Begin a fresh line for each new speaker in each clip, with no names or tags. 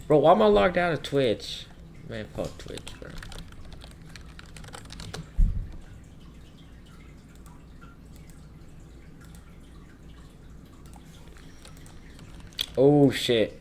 Bro, why am I logged out of Twitch? Man, fuck Twitch, bro. Oh, shit.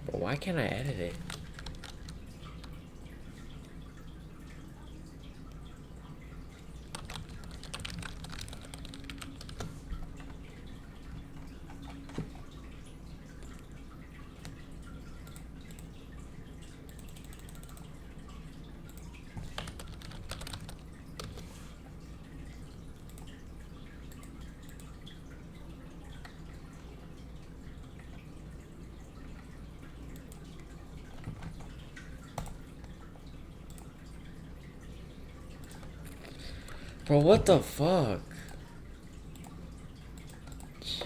Bro, why can't I edit it? Bro, what the fuck? Shit.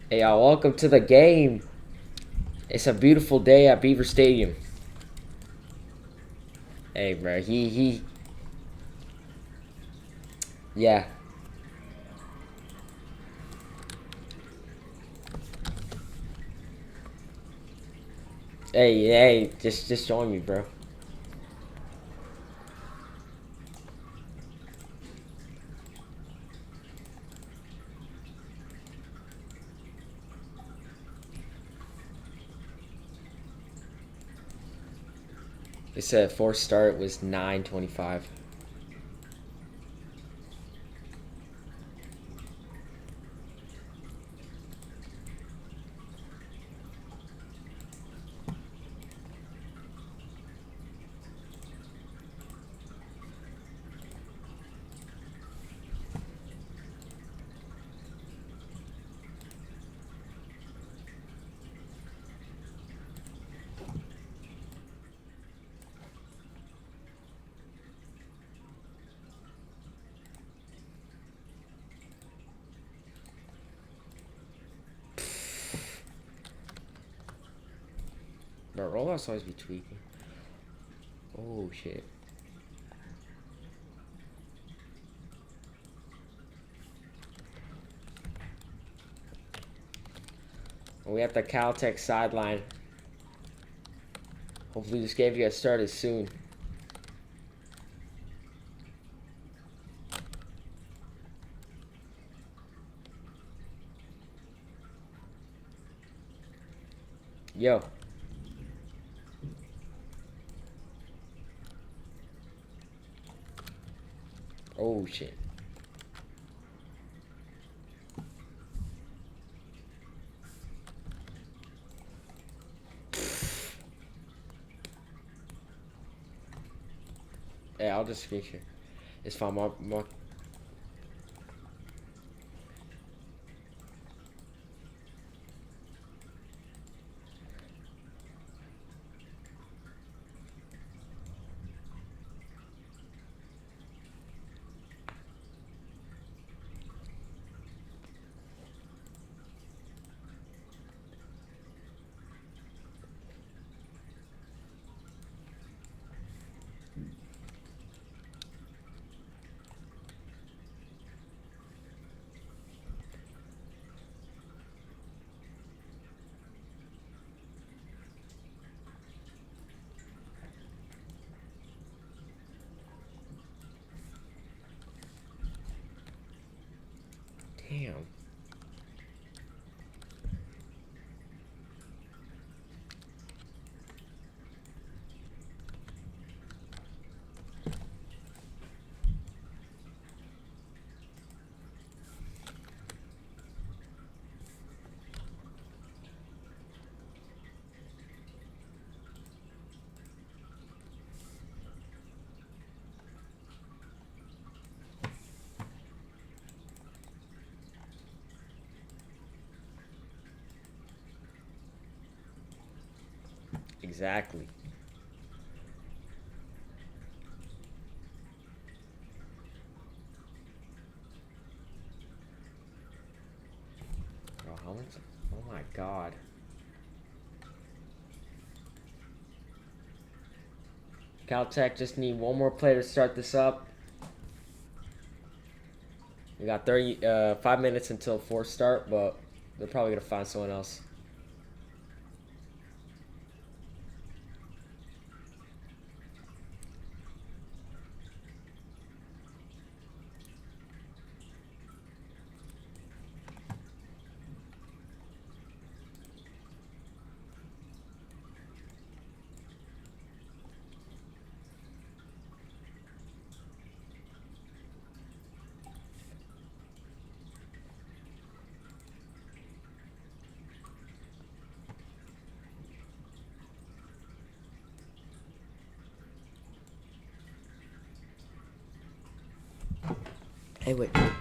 Hey, y'all, welcome to the game. It's a beautiful day at Beaver Stadium. Hey, bro, yeah. Hey, just join me, bro. They said forced start was 9:25. Bro, rollouts always be tweaking. Oh, shit. We have the Caltech sideline. Hopefully this game gets started soon. Yo. Oh, shit. Hey, I'll just screen share. It's fine. My damn. Exactly. Bro, how much? Oh my god. Caltech just need one more player to start this up. We got 5 minutes until fourth start, but they're probably gonna find someone else. Hey, wait. I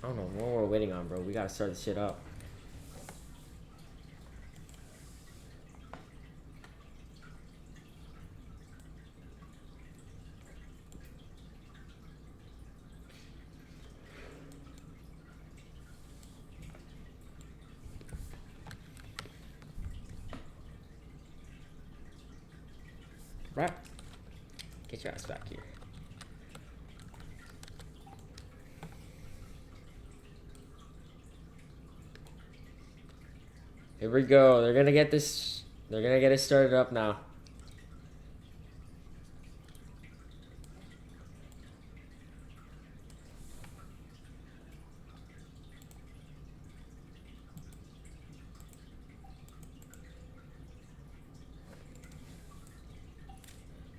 don't know what we're waiting on, bro. We gotta start this shit up. Right. Get your ass back here. Here we go. They're gonna get this. They're gonna get it started up now.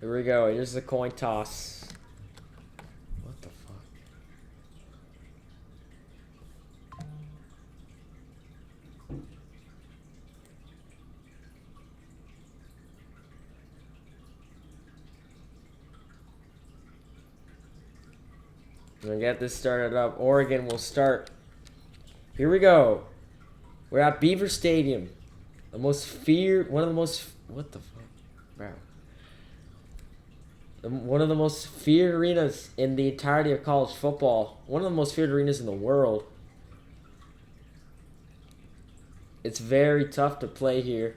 Here we go. Here's the coin toss. What the fuck? I'm gonna get this started up. Oregon will start. Here we go. We're at Beaver Stadium. One of the most, what the fuck? Bro. One of the most feared arenas in the entirety of college football. One of the most feared arenas in the world. It's very tough to play here.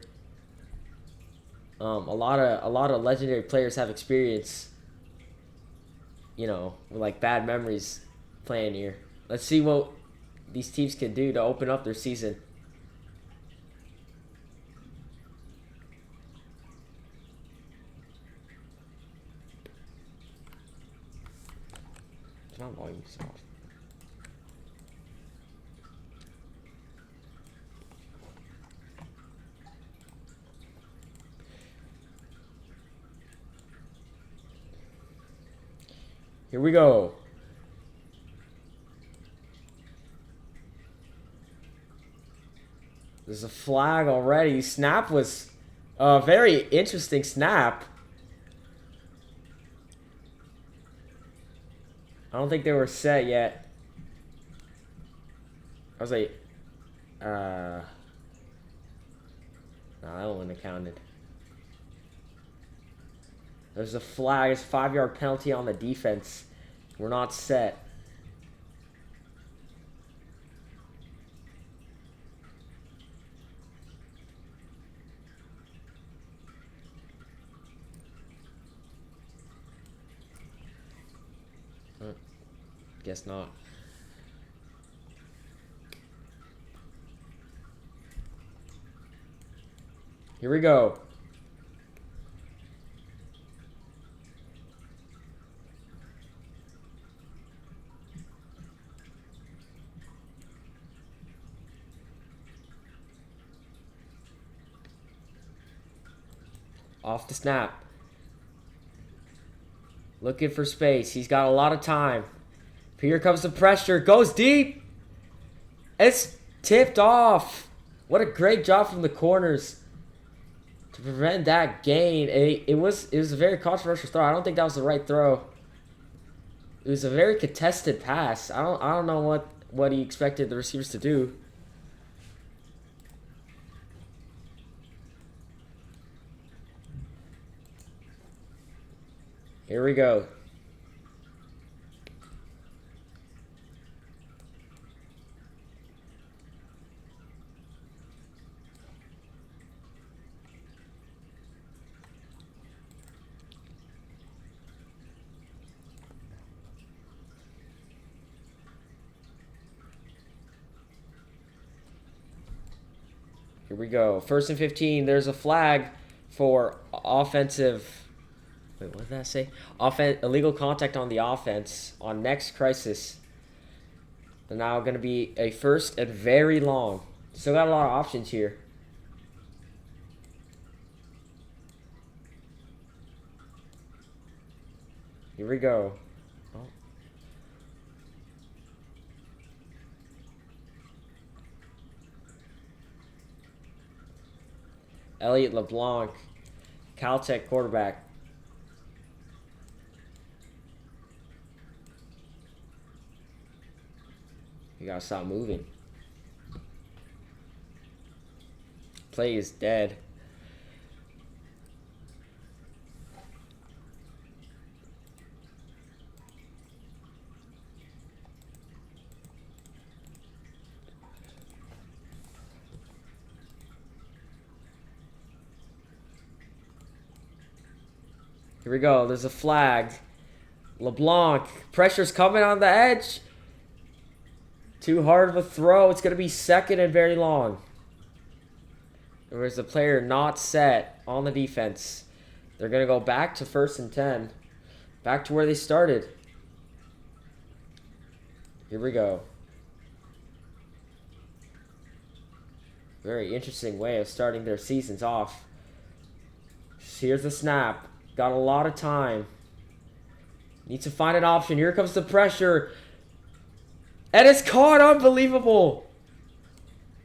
A lot of legendary players have experience. You know, with like bad memories playing here. Let's see what these teams can do to open up their season. It's not volume soft. Here we go. There's a flag already. Snap was a very interesting snap. I don't think they were set yet. I was like, no, that wouldn't have counted. There's a flag. It's a 5-yard penalty on the defense. We're not set. Guess not. Here we go. Off the snap. Looking for space. He's got a lot of time. Here comes the pressure. Goes deep. It's tipped off. What a great job from the corners to prevent that gain. It was a very controversial throw. I don't think that was the right throw. It was a very contested pass. I don't know what he expected the receivers to do. Here we go. Here we go. 1st and 15. There's a flag for offensive. Wait, what did that say? Illegal contact on the offense on next crisis. They're now going to be a 1st and very long. Still got a lot of options here. Here we go. Oh. Elliot LeBlanc, Caltech quarterback. You gotta stop moving. Play is dead. Here we go. There's a flag. LeBlanc. Pressure's coming on the edge. Too hard of a throw. It's going to be 2nd and very long. There's a player not set on the defense. They're going to go back to 1st and 10. Back to where they started. Here we go. Very interesting way of starting their seasons off. Here's the snap. Got a lot of time. Needs to find an option. Here comes the pressure. And it's caught. Unbelievable.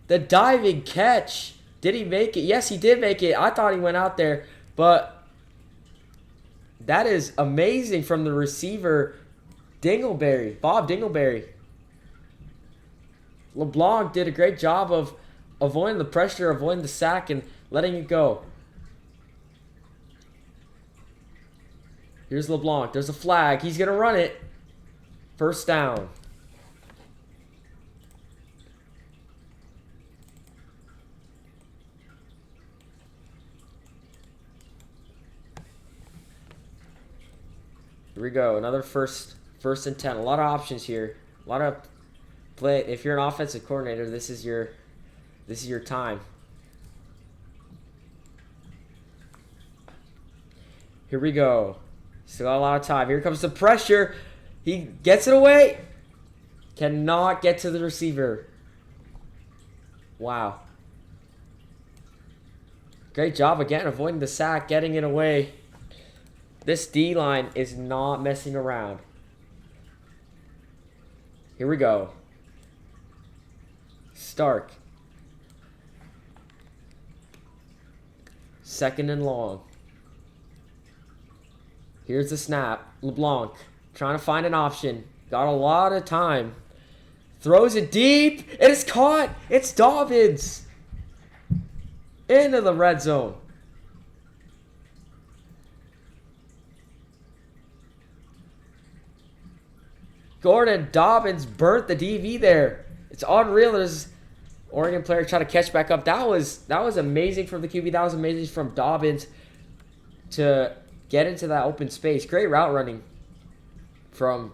The diving catch. Did he make it? Yes, he did make it. I thought he went out there. But that is amazing from the receiver, Dingleberry. Bob Dingleberry. LeBlanc did a great job of avoiding the pressure, avoiding the sack, and letting it go. Here's LeBlanc. There's a flag. He's going to run it. 1st down. Here we go. Another first and 10. A lot of options here. A lot of play. If you're an offensive coordinator, this is your time. Here we go. Still got a lot of time. Here comes the pressure. He gets it away. Cannot get to the receiver. Wow. Great job again avoiding the sack, getting it away. This D-line is not messing around. Here we go. Stark. 2nd and long. Here's the snap. LeBlanc trying to find an option. Got a lot of time. Throws it deep. It is caught. It's Dobbins. Into the red zone. Gordon Dobbins burnt the DV there. It's unreal. There's Oregon player trying to catch back up. That was amazing from the QB. That was amazing from Dobbins to get into that open space. Great route running from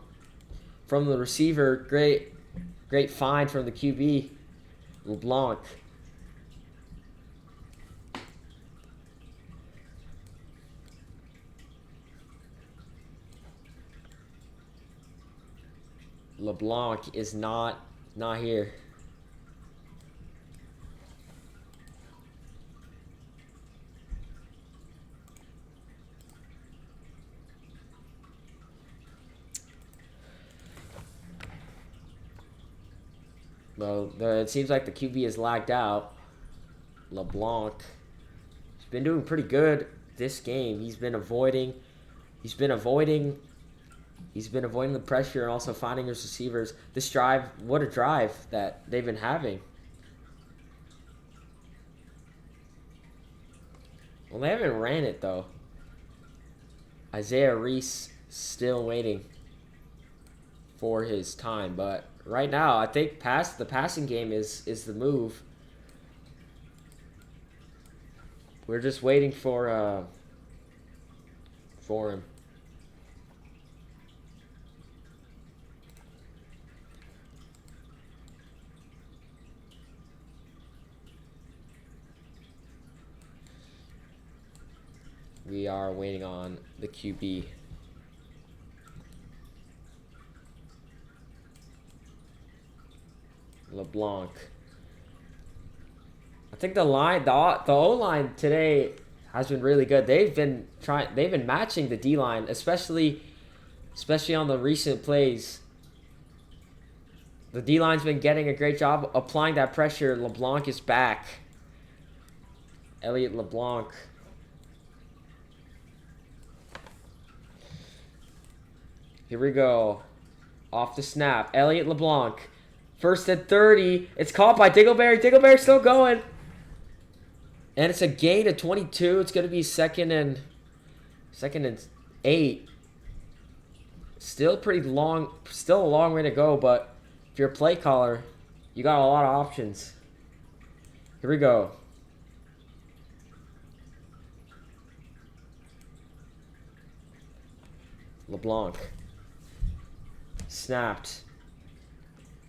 the receiver. Great find from the QB, LeBlanc. LeBlanc is not here. Well, it seems like the QB is lagged out. LeBlanc is He's been doing pretty good this game. He's been avoiding the pressure and also finding his receivers. This drive, what a drive that they've been having. Well, they haven't ran it though. Isaiah Reese still waiting for his time, but right now I think the passing game is the move. We're just waiting for him. We are waiting on the QB. LeBlanc. I think the O-line today has been really good. They've been matching the D-line, especially on the recent plays. The D-line's been getting a great job applying that pressure. LeBlanc is back. Elliot LeBlanc. Here we go. Off the snap. Elliot LeBlanc. First and 30. It's caught by Dingleberry. Dingleberry's still going. And it's a gain of 22. It's going to be second and 8. Still pretty long. Still a long way to go, but if you're a play caller, you got a lot of options. Here we go. LeBlanc. Snapped.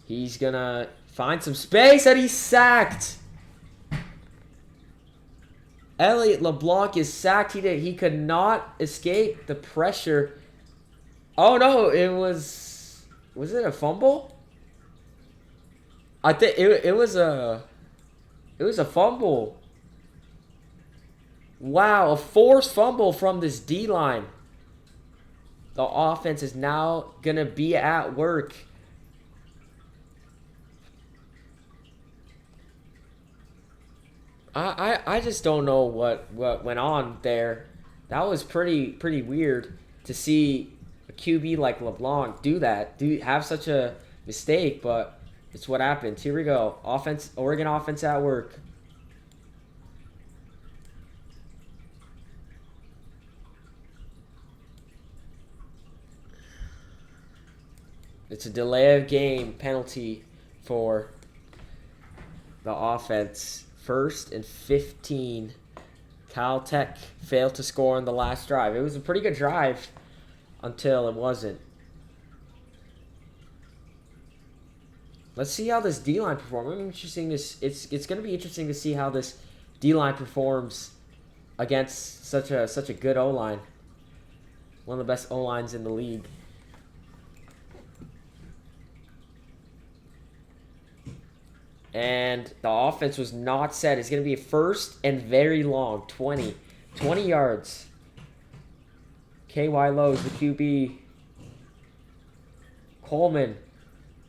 He's gonna find some space and he's sacked. Elliot LeBlanc is sacked. He could not escape the pressure. Oh no, was it a fumble? I think it was a fumble. Wow, a forced fumble from this D-line. The offense is now gonna be at work. I just don't know what went on there. That was pretty weird to see a QB like LeBlanc do that. Have such a mistake, but it's what happens. Here we go. Oregon offense at work. It's a delay of game penalty for the offense. 1st and 15. Caltech failed to score on the last drive. It was a pretty good drive until it wasn't. Let's see how this D-line performs. I'm interesting. It's going to be interesting to see how this D-line performs against such a good O-line. One of the best O-lines in the league. And the offense was not set. It's going to be a first and very long. 20 yards. K.Y. Lowe's the QB. Coleman.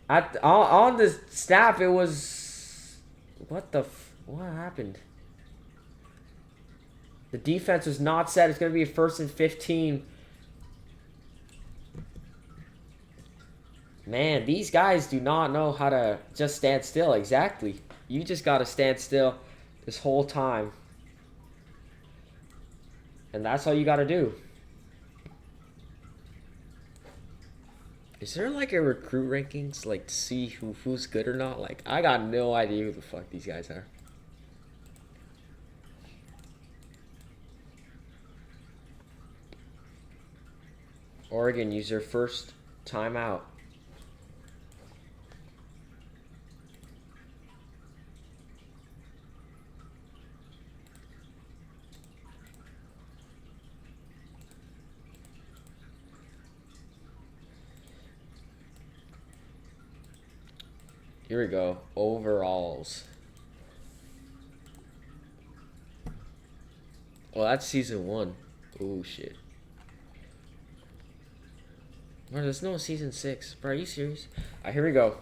On the snap, it was... What happened? The defense was not set. It's going to be a first and 15. Man, these guys do not know how to just stand still. Exactly. You just got to stand still this whole time. And that's all you got to do. Is there like a recruit rankings, like to see who's good or not? Like, I got no idea who the fuck these guys are. Oregon use their first timeout. Here we go. Overalls. Well, that's season 1. Oh, shit. Bro, there's no season 6. Bro, are you serious? Alright, here we go.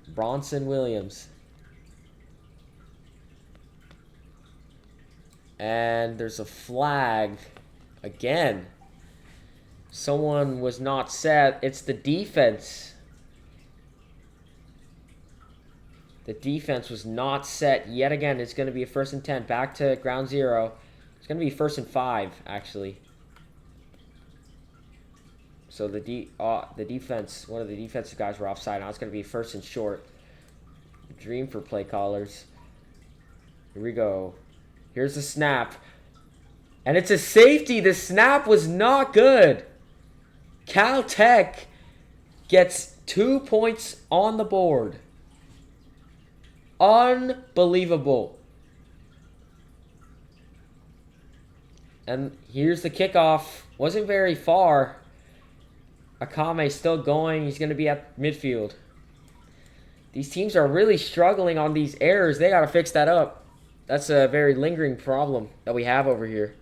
Bronson Williams. And there's a flag again. Someone was not set. It's the defense. The defense was not set yet again. It's going to be a 1st and 10. Back to ground zero. It's going to be 1st and 5, actually. So the defense, one of the defensive guys were offside. Now it's going to be 1st and short. Dream for play callers. Here we go. Here's the snap. And it's a safety. The snap was not good. Caltech gets 2 points on the board. Unbelievable. And here's the kickoff. Wasn't very far. Akame still going. He's going to be at midfield. These teams are really struggling on these errors. They got to fix that up. That's a very lingering problem that we have over here.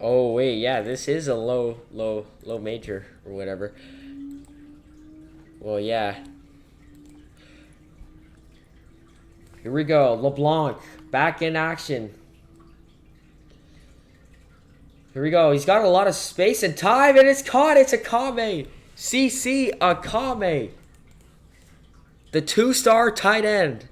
Oh, wait, yeah, this is a low major or whatever. Well, yeah. Here we go. LeBlanc back in action. Here we go. He's got a lot of space and time, and it's caught. It's Akame. CC Akame. The 2-star tight end.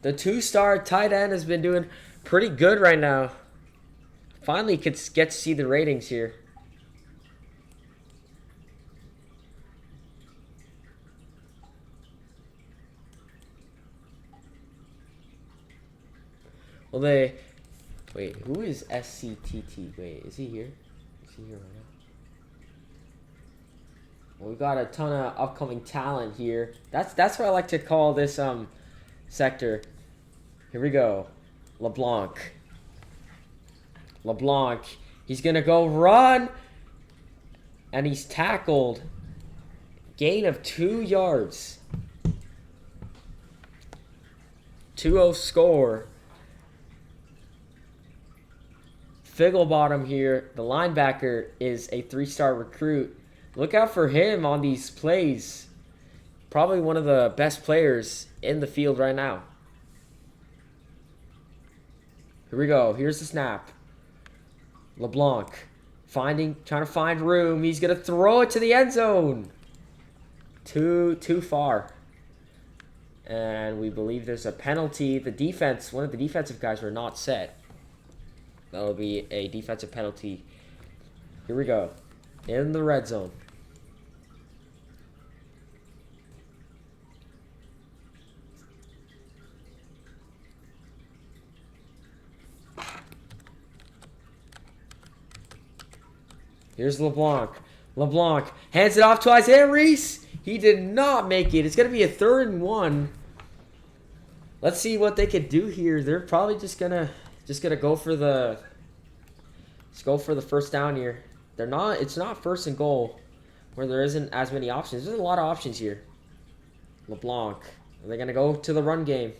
The 2-star tight end has been doing pretty good right now. Finally could get to see the ratings here. Well, wait, who is SCTT? Wait, is he here? Is he here right now? Well, we got a ton of upcoming talent here. That's what I like to call this sector. Here we go. LeBlanc. LeBlanc. He's going to go run. And he's tackled. Gain of 2 yards. 2-0 score. Figglebottom here, the linebacker, is a 3-star recruit. Look out for him on these plays. Probably one of the best players in the field right now. Here we go. Here's the snap. LeBlanc trying to find room. He's going to throw it to the end zone. Too far. And we believe there's a penalty. The defense, one of the defensive guys were not set. That'll be a defensive penalty. Here we go. In the red zone. Here's LeBlanc. LeBlanc hands it off to Isaiah Reese. He did not make it. It's going to be a 3rd and 1. Let's see what they could do here. They're probably just gonna go for the first down here. It's not 1st and goal where there isn't as many options. There's a lot of options here. LeBlanc. Are they gonna go to the run game?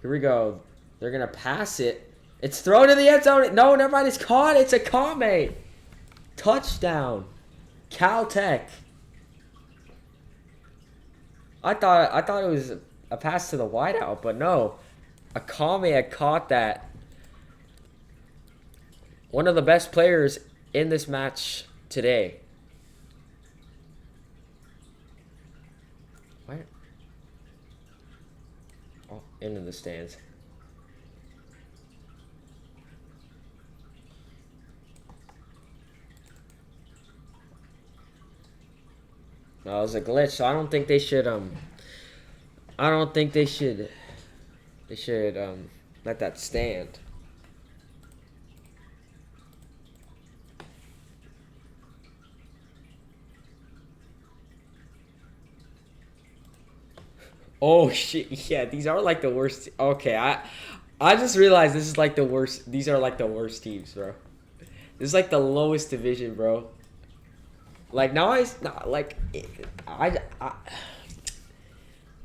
Here we go. They're gonna pass it. It's thrown in the end zone. No, never mind. It's caught. It's Akame. Touchdown. Caltech. I thought it was a pass to the wideout, but no. Akame had caught that. One of the best players in this match today. What? Oh, into the stands. No, it was a glitch, so I don't think they should let that stand. Oh shit! Yeah, these are like the worst. Okay, I just realized this is like the worst. These are like the worst teams, bro. This is like the lowest division, bro. Like now, like I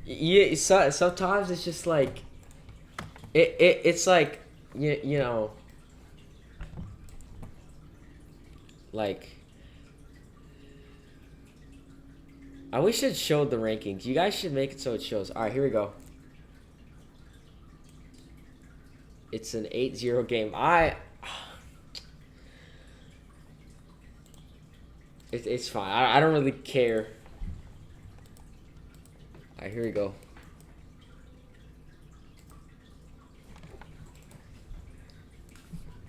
yeah. Sometimes it's just like it's like you know like I wish it showed the rankings. You guys should make it so it shows. All right, here we go. It's an 8-0 game. It's fine. I don't really care. All right, here we go.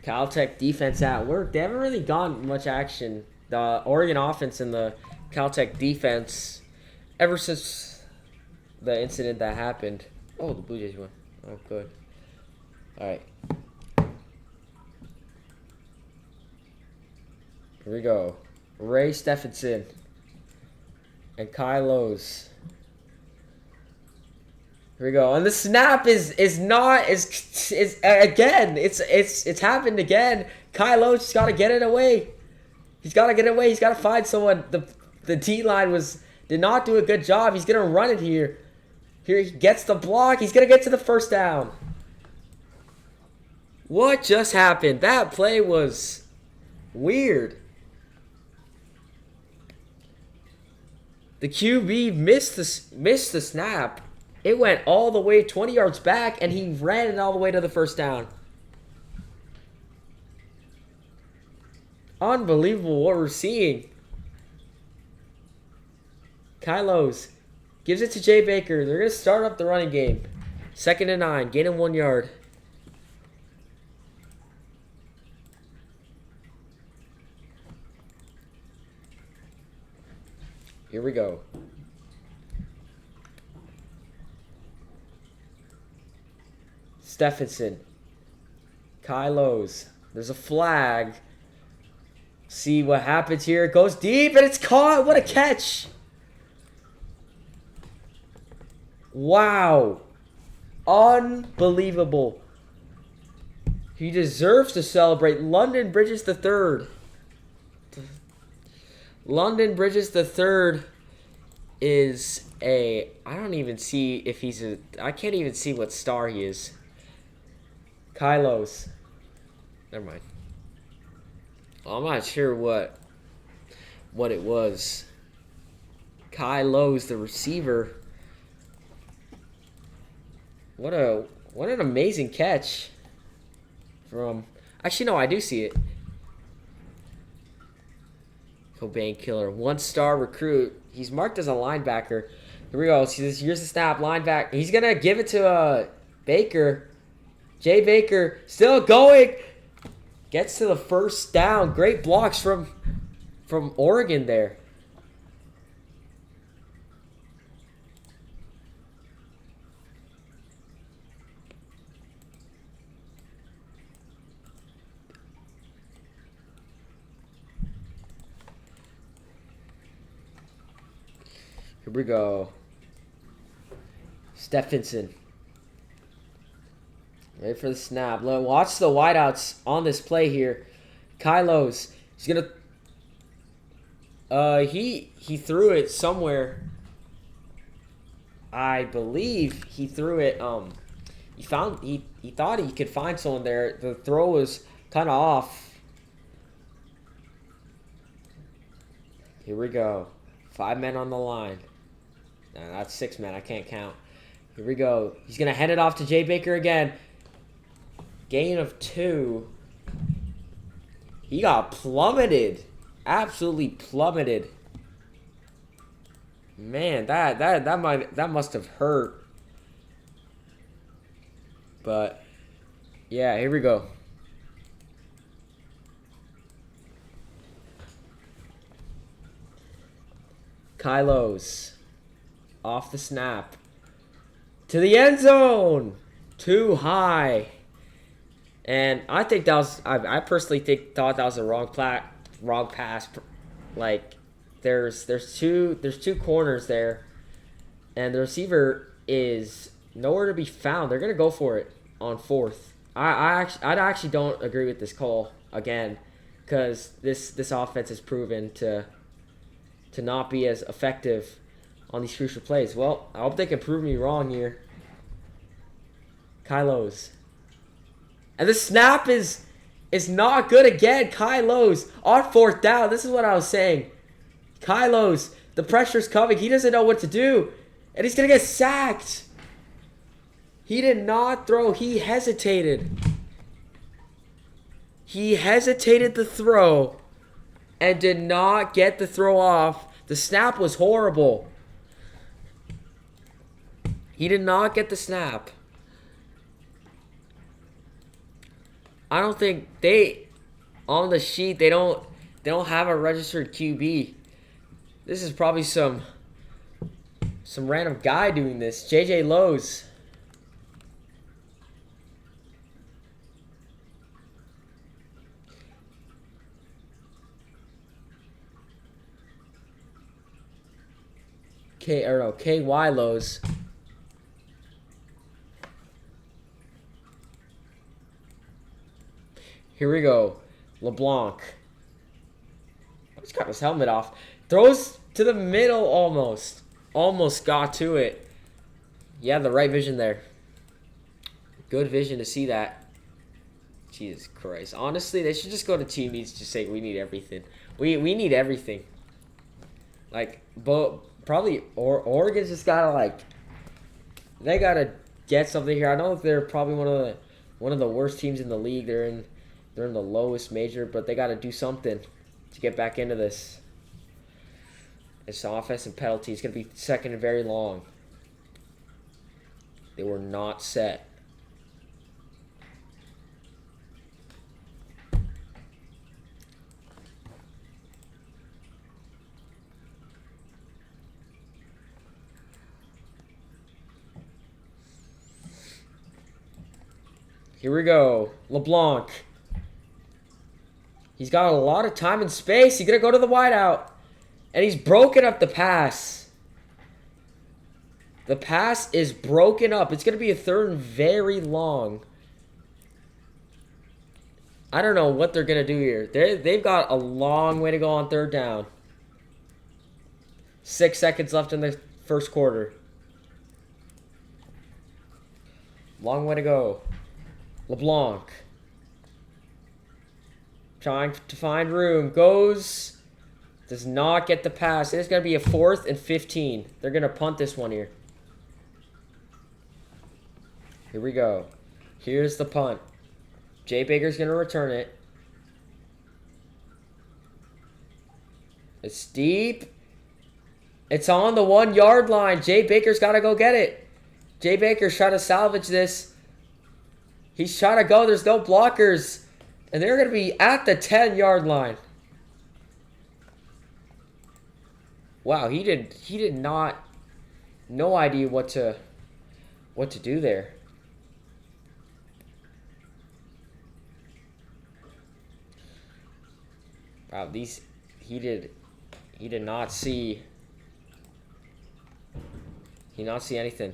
Caltech defense at work. They haven't really gotten much action. The Oregon offense and the Caltech defense ever since the incident that happened. Oh, the Blue Jays won. Oh, good. All right. Here we go. Ray Stephenson and Kai Lowe's. Here we go. And the snap is again. It's happened again. Kai Lowe's just gotta get it away. He's gotta get it away. He's gotta find someone. The D line did not do a good job. He's gonna run it here. Here he gets the block. He's gonna get to the first down. What just happened? That play was weird. The QB missed the snap. It went all the way 20 yards back, and he ran it all the way to the first down. Unbelievable what we're seeing. Kylos gives it to Jay Baker. They're going to start up the running game. 2nd and 9, gaining 1 yard. Here we go. Stephenson. Kylos. There's a flag. See what happens here. It goes deep and it's caught. What a catch. Wow. Unbelievable. He deserves to celebrate. London Bridges III. London Bridges III is a... I don't even see if he's a... I can't even see what star he is. Kylos. Never mind. Well, I'm not sure what it was. Kylos, the receiver. What an amazing catch from... Actually, no, I do see it. Cobain Killer. 1-star recruit. He's marked as a linebacker. Here we go. See, here's the snap. Linebacker. He's going to give it to Baker. Jay Baker still going. Gets to the first down. Great blocks from Oregon there. Here we go. Stephenson. Ready for the snap. Watch the wideouts on this play here. Kylos. He's gonna. He threw it somewhere. I believe he threw it. He thought he could find someone there. The throw was kind of off. Here we go. 5 men on the line. No, that's 6 men. I can't count. Here we go. He's gonna hand it off to Jay Baker again. Gain of 2. He got plummeted. Absolutely plummeted. Man, that must have hurt. But yeah, here we go. Kylos off the snap to the end zone. Too high. And I think that was, I personally thought that was a wrong pass. Like, there's two corners there, and the receiver is nowhere to be found. They're gonna go for it on fourth. I actually don't agree with this call again, because this offense has proven to not be as effective on these crucial plays. Well, I hope they can prove me wrong here. Kylos. And the snap is not good again. Kylos on fourth down. This is what I was saying. Kylos, the pressure's coming. He doesn't know what to do. And he's going to get sacked. He did not throw. He hesitated. He hesitated to throw and did not get the throw off. The snap was horrible. He did not get the snap. I don't think on the sheet they don't have a registered QB. This is probably some random guy doing this. JJ Lowe's. KY Lowe's. Here we go. LeBlanc. He's got his helmet off. Throws to the middle almost. Almost got to it. Yeah, the right vision there. Good vision to see that. Jesus Christ. Honestly, they should just go to team needs to say we need everything. We need everything. Like, but probably Oregon's just gotta they gotta get something here. I know they're probably one of the worst teams in the league. They're in the lowest major, but they gotta do something to get back into this. It's offensive penalty. It's gonna be second and very long. They were not set. Here we go. LeBlanc. He's got a lot of time and space. He's going to go to the wideout. And he's broken up the pass. The pass is broken up. It's going to be a third and very long. I don't know what they're going to do here. They've got a long way to go on third down. 6 seconds left in the first quarter. Long way to go. LeBlanc. Trying to find room. Goes. Does not get the pass. It's going to be a 4th and 15. They're going to punt this one here. Here we go. Here's the punt. Jay Baker's going to return it. It's deep. It's on the 1 yard line. Jay Baker's got to go get it. Jay Baker's trying to salvage this. He's trying to go. There's no blockers. And they're going to be at the 10 yard line. Wow, he did not, no idea what to do there. Wow, he did not see anything.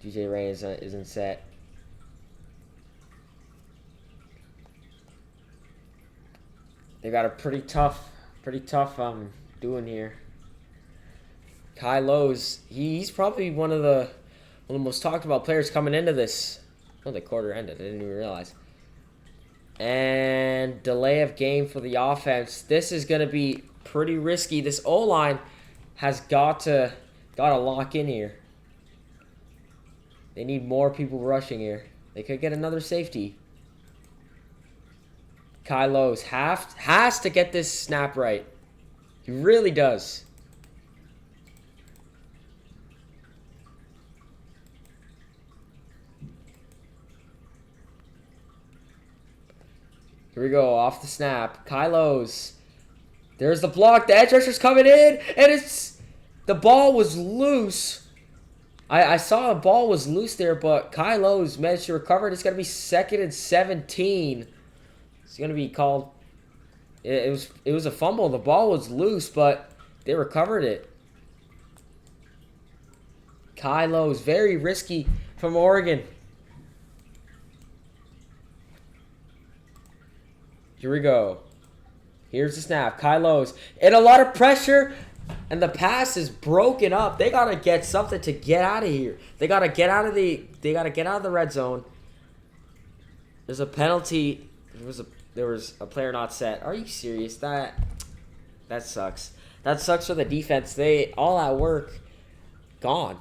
DJ Ray isn't set. They got a pretty tough doing here. Kai Lowe's, he's probably one of the most talked about players coming into this. Oh, the quarter ended. I didn't even realize. And delay of game for the offense. This is going to be pretty risky. This O-line has got to lock in here. They need more people rushing here. They could get another safety. Kai Lowe's has to get this snap right. He really does. Here we go, off the snap. Kai Lowe's There's the block. The edge rusher's coming in, and it's the ball was loose. I saw a ball was loose there, but Kylo's managed to recover it. It's going to be 2nd and 17. It's going to be called. It was a fumble. The ball was loose, but they recovered it. Kylo's very risky from Oregon. Here we go. Here's the snap. Kylo's and a lot of pressure. And the pass is broken up. They gotta get something to get out of here. They gotta get out of the red zone. There's a penalty. There was a player not set. Are you serious? That sucks. That sucks for the defense. They all that work gone.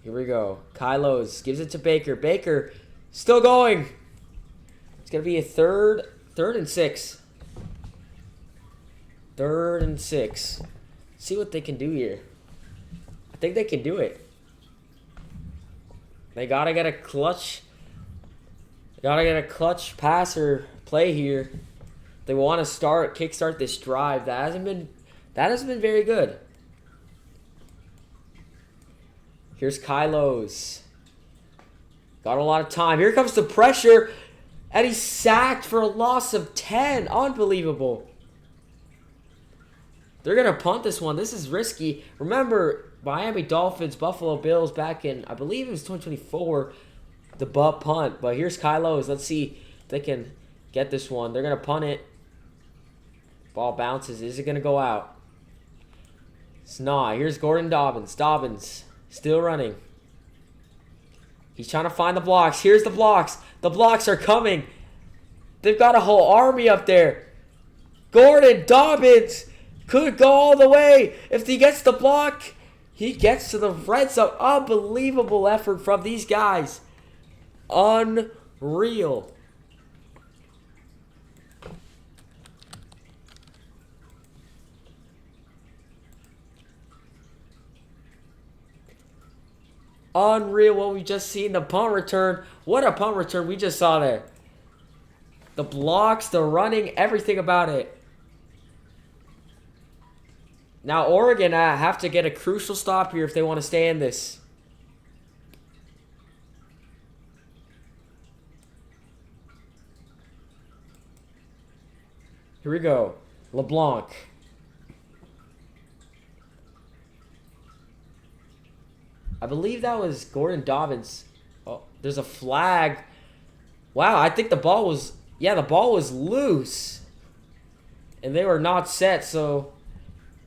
Here we go. Kylo's gives it to Baker. Baker still going. It's going to be a third and 6. 3rd and 6. See what they can do here. I think they can do it. They got to get a clutch. They got to get a clutch pass or play here. They want to kickstart this drive. That hasn't been very good. Here's Kylo's. Got a lot of time. Here comes the pressure. And he's sacked for a loss of 10. Unbelievable. They're going to punt this one. This is risky. Remember, Miami Dolphins, Buffalo Bills back in, I believe it was 2024, the butt punt. But here's Kylo's. Let's see if they can get this one. They're going to punt it. Ball bounces. Is it going to go out? It's not. Here's Gordon Dobbins. Dobbins still running. He's trying to find the blocks. Here's the blocks. The blocks are coming. They've got a whole army up there. Gordon Dobbins could go all the way. If he gets the block, he gets to the red zone. Unbelievable effort from these guys. Unreal. Unreal what we just seen. The punt return. What a punt return we just saw there. The blocks, the running, everything about it. Now Oregon have to get a crucial stop here if they want to stay in this. Here we go. LeBlanc. I believe that was Gordon Dobbins. Oh, there's a flag. Wow, I think the ball was... Yeah, the ball was loose. And they were not set, so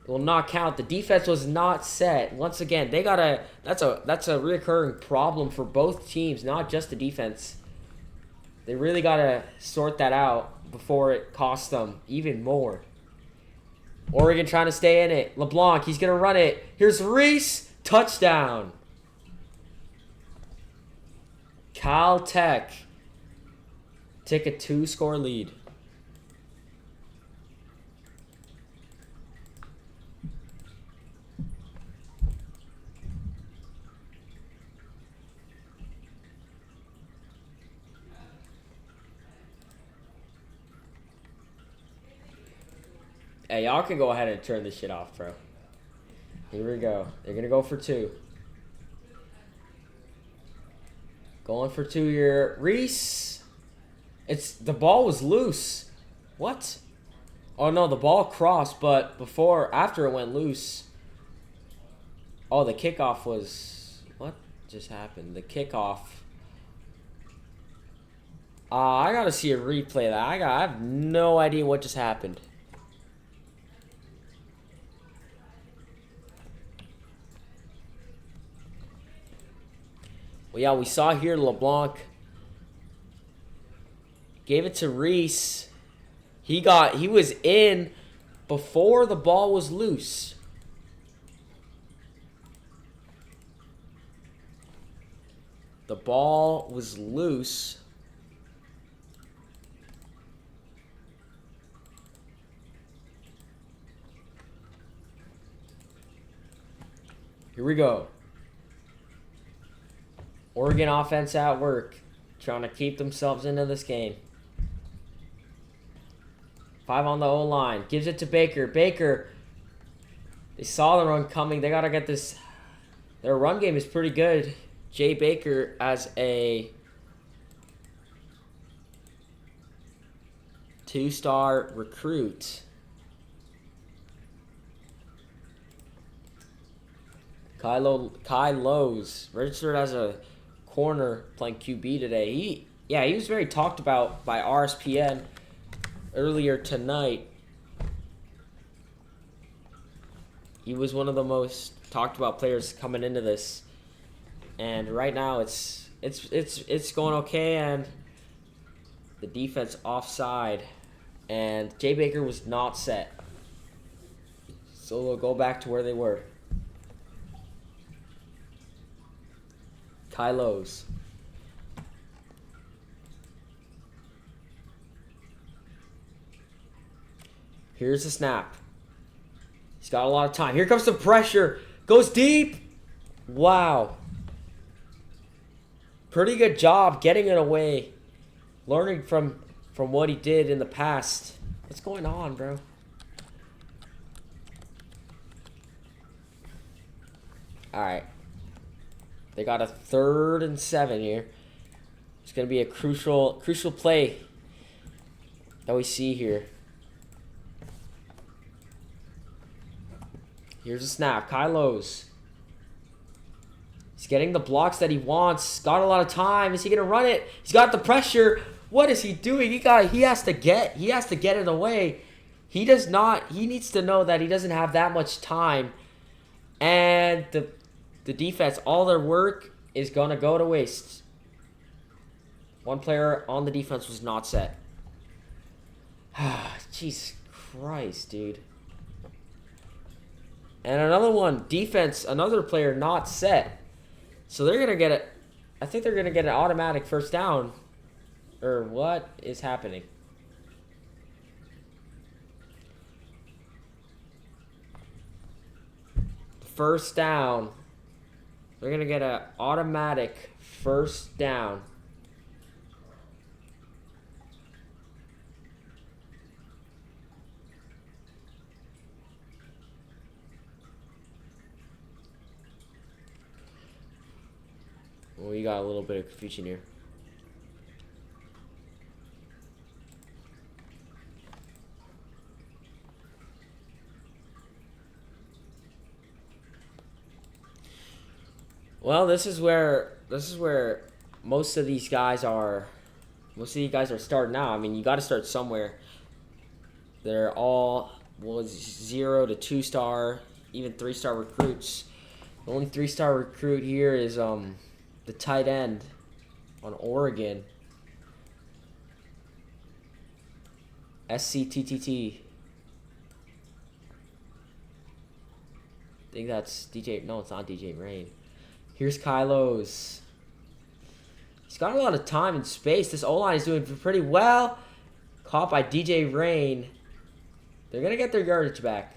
it will not count. The defense was not set. Once again, they gotta... That's a recurring problem for both teams, not just the defense. They really gotta sort that out before it costs them even more. Oregon trying to stay in it. LeBlanc, he's gonna run it. Here's Reese. Touchdown. Caltech take a 2-score lead. Hey, y'all can go ahead and turn this shit off, bro. Here we go. They're going to go for 2. Going for 2 here. Reese. The ball was loose. What? Oh, no, the ball crossed, but after it went loose. Oh, the kickoff was... What just happened? The kickoff. I got to see a replay of that. I have no idea what just happened. Well, yeah, we saw here LeBlanc gave it to Reese. He was in before the ball was loose. The ball was loose. Here we go. Oregon offense at work. trying to keep themselves into this game. 5 on the O-line. Gives it to Baker. Baker. They saw the run coming. They got to get this. Their run game is pretty good. Jay Baker as a 2-star recruit. Kai Lowe's registered as a corner playing QB today. He was very talked about by RSPN earlier tonight. He was one of the most talked about players coming into this, and right now it's going okay, and the defense offside, and Jay Baker was not set, so they'll go back to where they were. Kylo's. Here's the snap. He's got a lot of time. Here comes the pressure. Goes deep. Wow. Pretty good job getting it away. Learning from what he did in the past. What's going on, bro? All right. They got a 3rd and 7 here. It's going to be a crucial play that we see here. Here's a snap. Kylo's. He's getting the blocks that he wants. Got a lot of time. Is he going to run it? He's got the pressure. What is he doing? He has to get it away. He does not. He needs to know that he doesn't have that much time. And the defense, all their work is going to go to waste. One player on the defense was not set. Jesus Christ, dude. And another one, defense, another player not set. So they're going to get it. I think they're going to get an automatic first down. Or what is happening? First down. They're going to get an automatic first down. We got a little bit of confusion here. Well, this is where most of these guys are starting out. I mean, you got to start somewhere. They're all 0 to 2-star, even 3-star recruits. The only 3-star recruit here is the tight end on Oregon. SCTTT. I think that's DJ. No, it's not DJ Rain. Here's Kylo's. He's got a lot of time and space. This O-line is doing pretty well. Caught by DJ Rain. They're going to get their yardage back.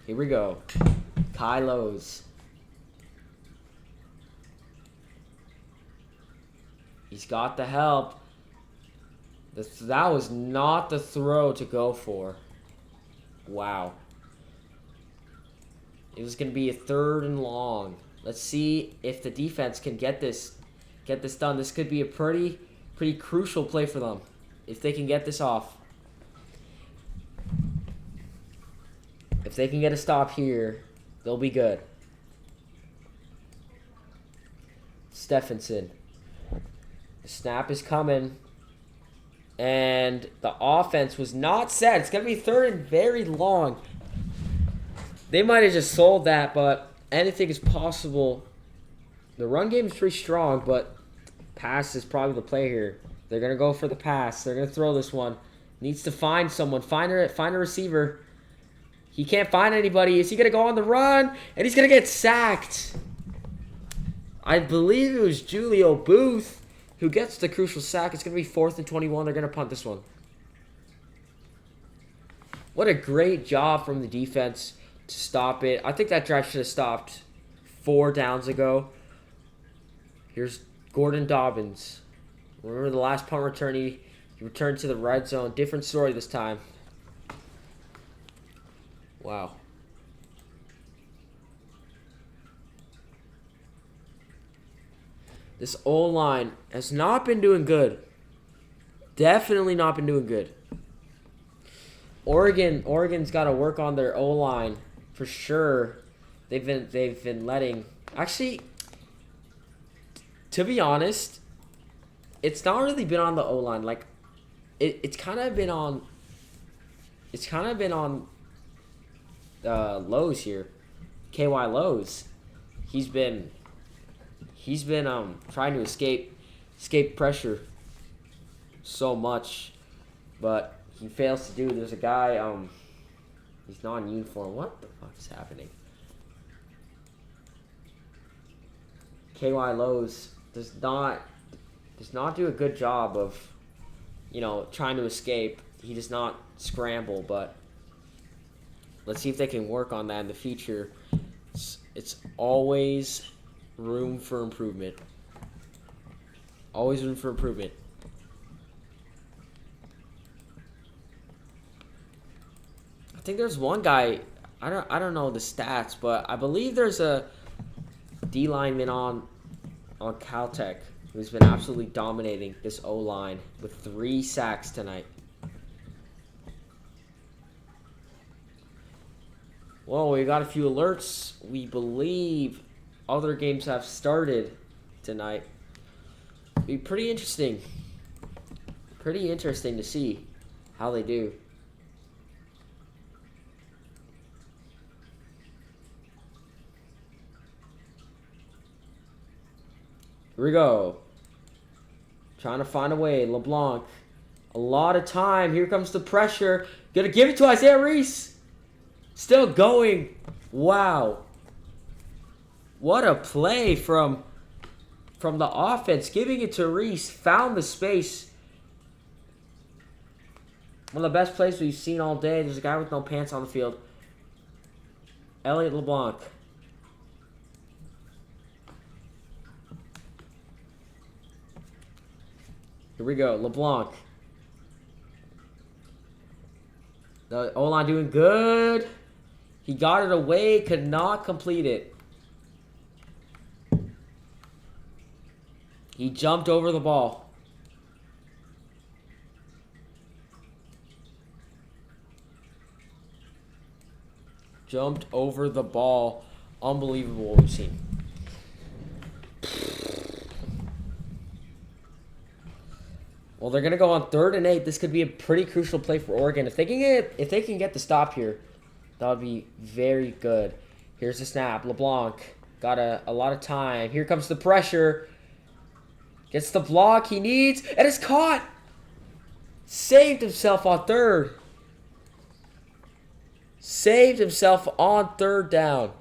Here we go. Kylo's. He's got the help. That was not the throw to go for. Wow. It was going to be a 3rd and long. Let's see if the defense can get this done. This could be a pretty crucial play for them if they can get this off. If they can get a stop here, they'll be good. Stephenson. The snap is coming. And the offense was not set. It's going to be 3rd and very long. They might have just sold that, but anything is possible. The run game is pretty strong, but pass is probably the play here. They're going to go for the pass. They're going to throw this one. Needs to find someone. Find a receiver. He can't find anybody. Is he going to go on the run? And he's going to get sacked. I believe it was Julio Booth who gets the crucial sack. It's going to be 4th and 21. They're going to punt this one. What a great job from the defense to stop it. I think that drive should have stopped 4 downs ago. Here's Gordon Dobbins. Remember the last punt return, he returned to the red zone. Different story this time. Wow. This O-line has not been doing good. Definitely not been doing good. Oregon's got to work on their O-line for sure. They've been letting, actually, to be honest, it's not really been on the O-line. Like it's kind of been on Lowe's here. KY Lowe's. He's been trying to escape pressure so much, but he fails to do. There's a guy, he's not in uniform. What the fuck is happening? KY Lowe's does not do a good job of, trying to escape. He does not scramble, but let's see if they can work on that in the future. It's always room for improvement. Always room for improvement. I think there's one guy, I don't know the stats, but I believe there's a D lineman on Caltech who's been absolutely dominating this O-line with 3 sacks tonight. Well, we got a few alerts. We believe other games have started tonight. Be pretty interesting. Pretty interesting to see how they do. Here we go. Trying to find a way. LeBlanc. A lot of time. Here comes the pressure. Gonna give it to Isaiah Reese. Still going. Wow. What a play from the offense. Giving it to Reese. Found the space. One of the best plays we've seen all day. There's a guy with no pants on the field. Elliot LeBlanc. Here we go. LeBlanc. The O-line doing good. He got it away. Could not complete it. He jumped over the ball. Jumped over the ball. Unbelievable what we've seen. Well, they're gonna go on 3rd and 8. This could be a pretty crucial play for Oregon. If they can get the stop here, that would be very good. Here's the snap. LeBlanc got a lot of time. Here comes the pressure. Gets the block he needs, and it's caught. Saved himself on 3rd. Saved himself on 3rd down.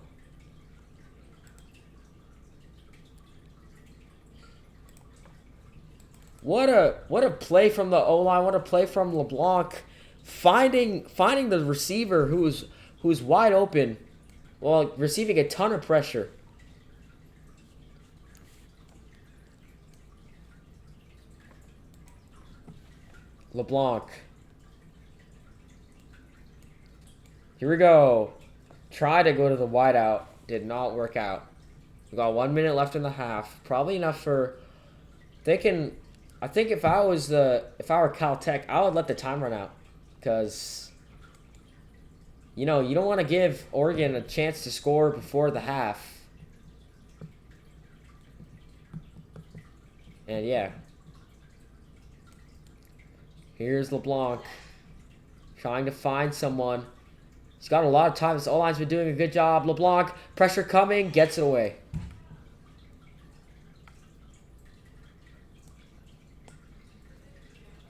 What a play from the O-line. What a play from LeBlanc. Finding the receiver who was wide open while receiving a ton of pressure. LeBlanc. Here we go. Try to go to the wideout. Did not work out. We got 1 minute left in the half. Probably enough for I think if I were Caltech, I would let the time run out, because you don't want to give Oregon a chance to score before the half. And yeah, here's LeBlanc trying to find someone. He's got a lot of time. This O-line's been doing a good job. LeBlanc, pressure coming, gets it away.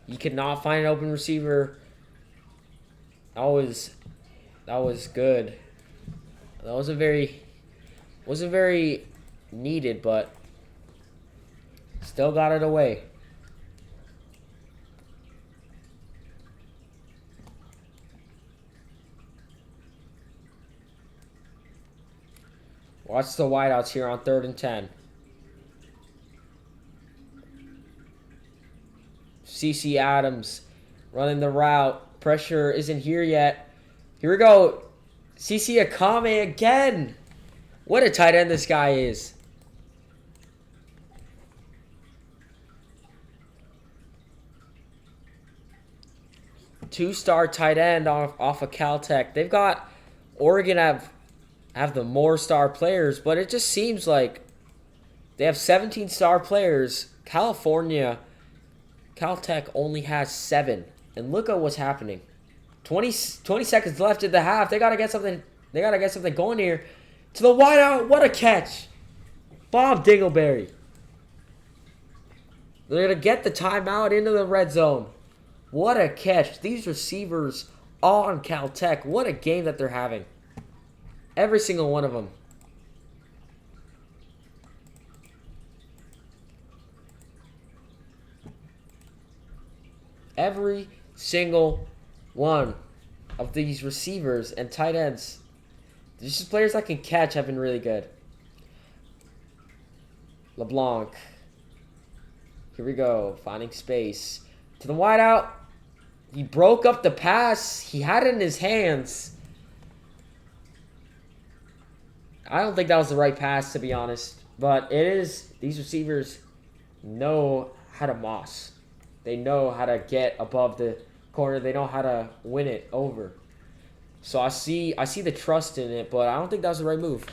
You could not find an open receiver. That was good. That wasn't very needed, but Still got it away. Watch the wideouts here on 3rd and 10. CC Adams running the route. Pressure isn't here yet. Here we go. CC Akame again. What a tight end this guy is. Two-star tight end off of Caltech. They've got Oregon have the more star players, but it just seems like they have 17 star players. Caltech only has 7. And look at what's happening. 20 seconds left in the half. They gotta get something going here. To the wideout. What a catch. Bob Dingleberry. They're gonna get the timeout into the red zone. What a catch. These receivers on Caltech. What a game that they're having. Every single one of them. Every single one of these receivers and tight ends. These just players that can catch have been really good. LeBlanc. Here we go. Finding space. To the wideout. He broke up the pass. He had it in his hands. I don't think that was the right pass, to be honest. But it is. These receivers know how to moss. They know how to get above the corner. They know how to win it over. So I see the trust in it, but I don't think that was the right move.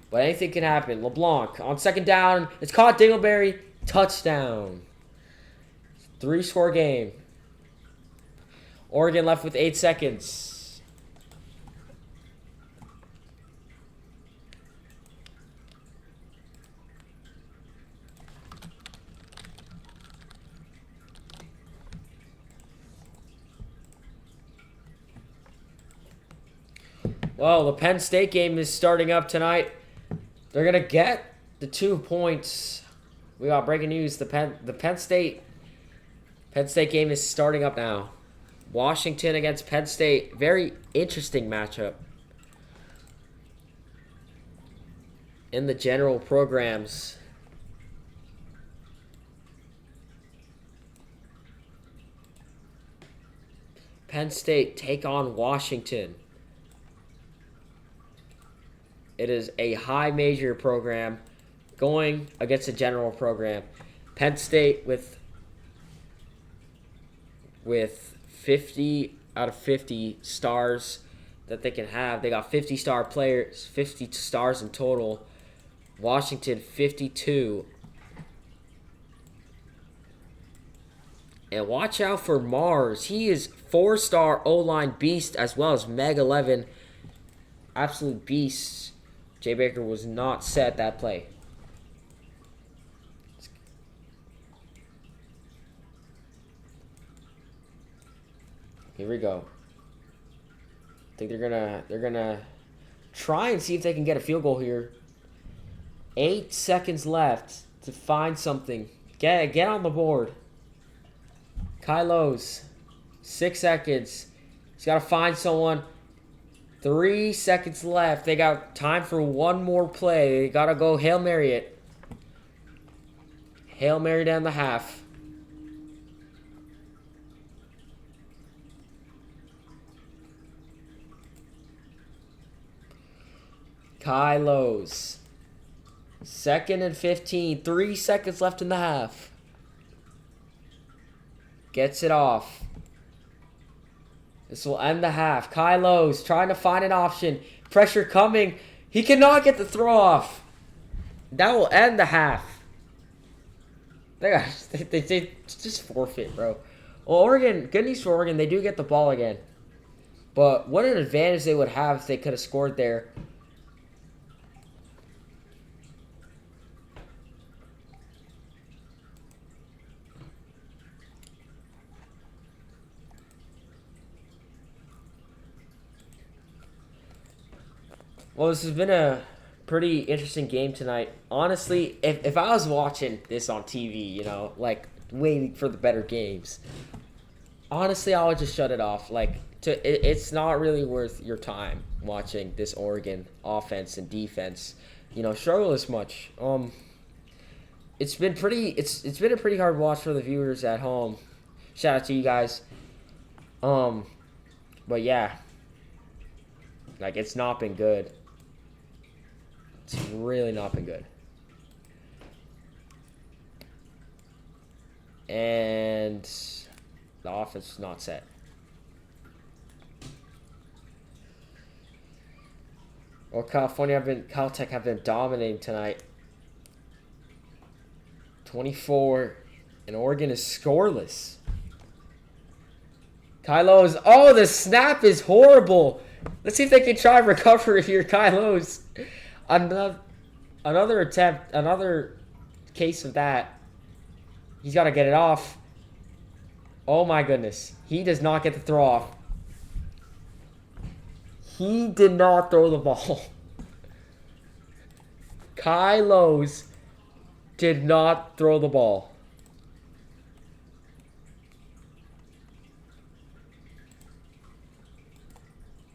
But anything can happen. LeBlanc on 2nd down. It's caught. Dingleberry. Touchdown. 3-score game. Oregon left with 8 seconds. Well, the Penn State game is starting up tonight. They're going to get the 2 points. We got breaking news. The Penn State game is starting up now. Washington against Penn State. Very interesting matchup. In the general programs. Penn State take on Washington. It is a high major program going against a general program. Penn State with 50 out of 50 stars that they can have. They got 50 star players, 50 stars in total. Washington 52. And watch out for Mars. He is 4-star O-line beast as well as Meg 11. Absolute beast. Jay Baker was not set that play. Here we go. I think they're gonna try and see if they can get a field goal here. 8 seconds left to find something. Get on the board. Kylos. 6 seconds. He's got to find someone. 3 seconds left. They got time for one more play. They got to go Hail Mary it. Hail Mary down the half. Kylos. 2nd and 15. 3 seconds left in the half. Gets it off. This will end the half. Kylos trying to find an option. Pressure coming. He cannot get the throw off. That will end the half. They just forfeit, bro. Well, Oregon, good news for Oregon. They do get the ball again. But what an advantage they would have if they could have scored there. Well, this has been a Pretty interesting game tonight. Honestly, if I was watching this on TV, like waiting for the better games, honestly, I would just shut it off. It's not really worth your time watching this Oregon offense and defense, struggle as much. It's been a pretty hard watch for the viewers at home. Shout out to you guys. But yeah, like it's not been good. It's really not been good. And the offense is not set. Well, Caltech have been dominating tonight. 24, and Oregon is scoreless. Kylo's, oh, the snap is horrible. Let's see if they can try and recover here, Kylo's. Another attempt, another case of that. He's got to get it off. Oh my goodness. He does not get the throw off. He did not throw the ball. Kylo's did not throw the ball.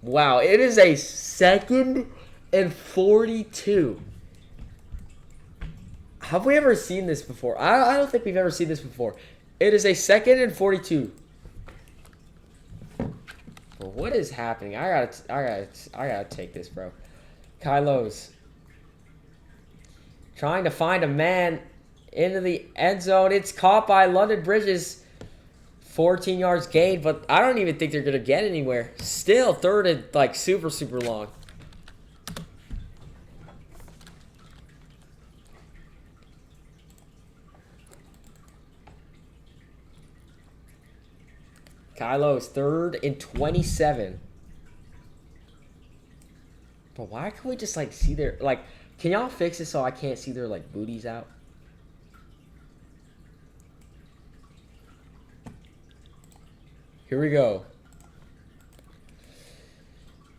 Wow, it is a 2nd and 42. Have we ever seen this before? I don't think we've ever seen this before. It is a 2nd and 42. Well, what is happening? I gotta take this, bro. Kylo's trying to find a man into the end zone. It's caught by London Bridges. 14 yards gained, but I don't even think they're going to get anywhere. Still, 3rd and, like, super, super long. Kylo's 3rd and 27. But why can't we just, like, see their, like, can y'all fix it so I can't see their, like, booties out? Here we go.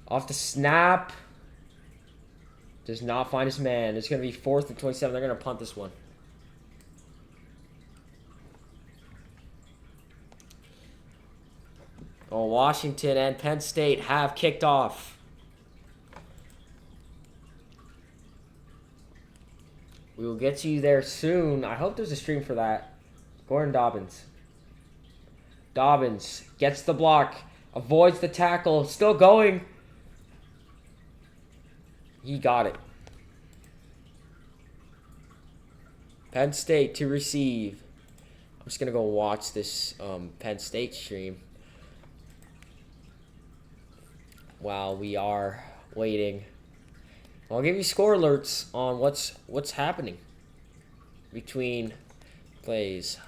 Off the snap. Does not find his man. It's going to be 4th and 27. They're going to punt this one. Oh, Washington and Penn State have kicked off. We will get to you there soon. I hope there's a stream for that. Gordon Dobbins. Dobbins gets the block. Avoids the tackle. Still going. He got it. Penn State to receive. I'm just going to go watch this Penn State stream while we are waiting. I'll give you score alerts on what's happening between plays.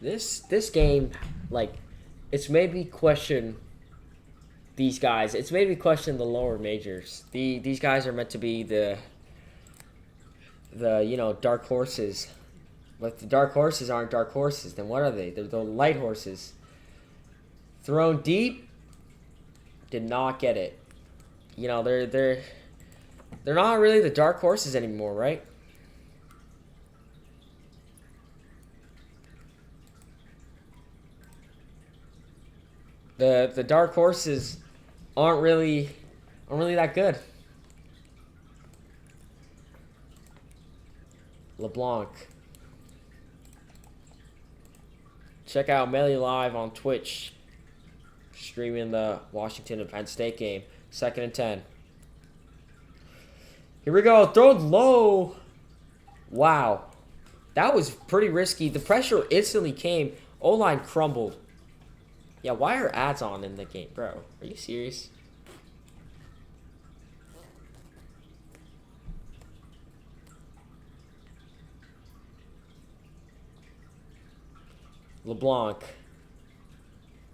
This game, like, it's made me question these guys. It's made me question the lower majors. These guys are meant to be the dark horses. But if the dark horses aren't dark horses, then what are they? They're the light horses. Thrown deep, did not get it. They're not really the dark horses anymore, right? The dark horses aren't really that good. LeBlanc. Check out Melly Live on Twitch. Streaming the Washington and Penn State game. 2nd and 10. Here we go. Thrown low. Wow. That was pretty risky. The pressure instantly came. O-line crumbled. Yeah, why are ads on in the game, bro? Are you serious? LeBlanc.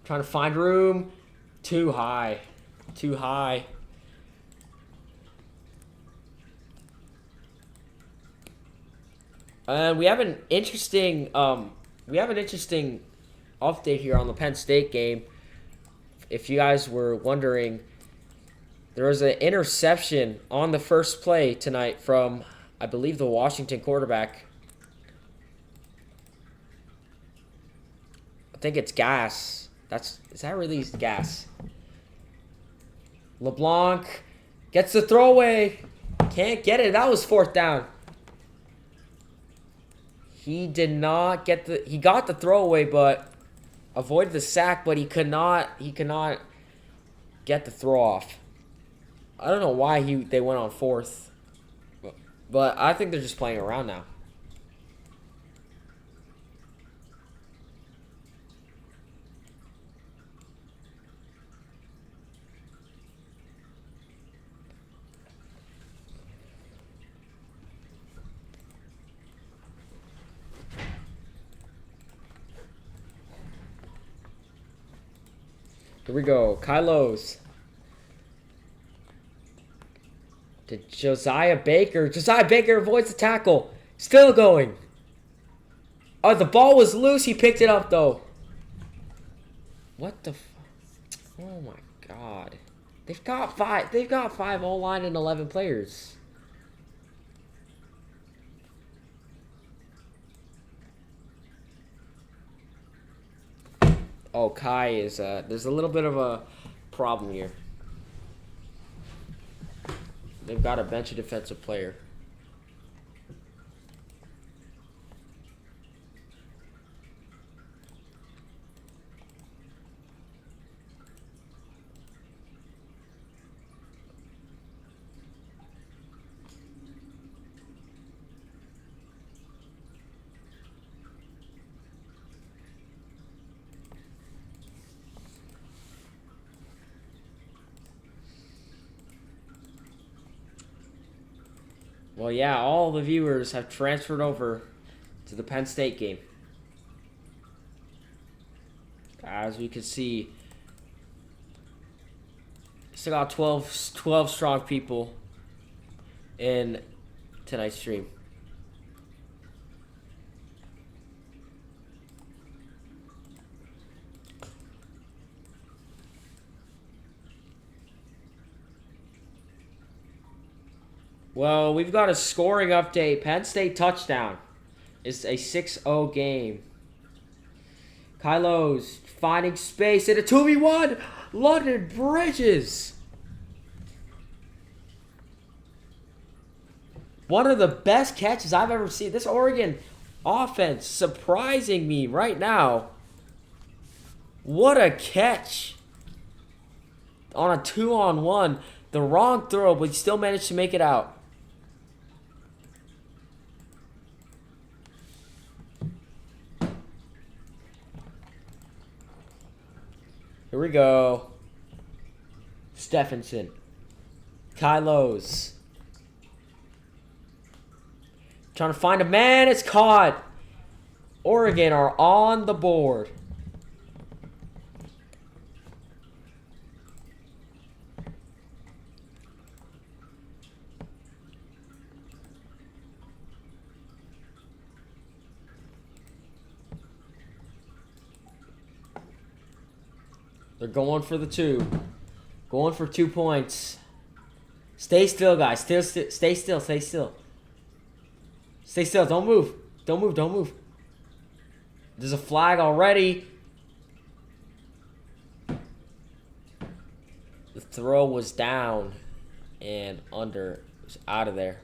Trying to find room. Too high. Too high. And we have an interesting we have an interesting update here on the Penn State game. If you guys were wondering, there was an interception on the first play tonight from, I believe, the Washington quarterback. I think it's Gas. Is that really Gas? LeBlanc gets the throwaway. Can't get it. That was 4th down. He did not get he got the throwaway, but avoided the sack, but he could not get the throw off. I don't know why they went on 4th. But I think they're just playing around now. Here we go. Kylos. To Josiah Baker. Josiah Baker avoids the tackle. Still going. Oh, the ball was loose. He picked it up, though. What the Oh, my God. They've got 5 O-line and 11 players. Oh, Kai is, there's a little bit of a problem here. They've got to bench a defensive player. Well, yeah, all the viewers have transferred over to the Penn State game. As we can see, still got 12 strong people in tonight's stream. Well, we've got a scoring update. Penn State touchdown. It's a 6-0 game. Kylos finding space in a 2v1. London Bridges. One of the best catches I've ever seen. This Oregon offense surprising me right now. What a catch. On a 2-on-1. The wrong throw, but he still managed to make it out. Here we go. Stephenson. Kylos. Trying to find a man. It's caught. Oregon are on the board. They're going for the 2. Going for 2 points. Stay still, guys. Stay still. Stay still. Stay still. Don't move. Don't move. There's a flag already. The throw was down and under. It was out of there.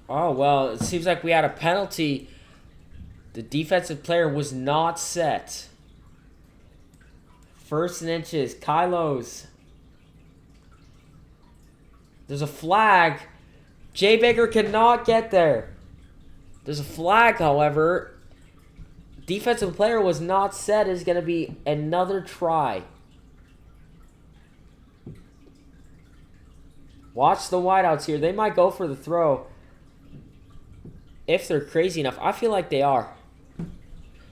Oh, well, it seems like we had a penalty. The defensive player was not set. 1st and inches. Kylos. There's a flag. Jay Baker cannot get there. There's a flag, however. Defensive player was not set. Is going to be another try. Watch the wideouts here. They might go for the throw if they're crazy enough. I feel like they are.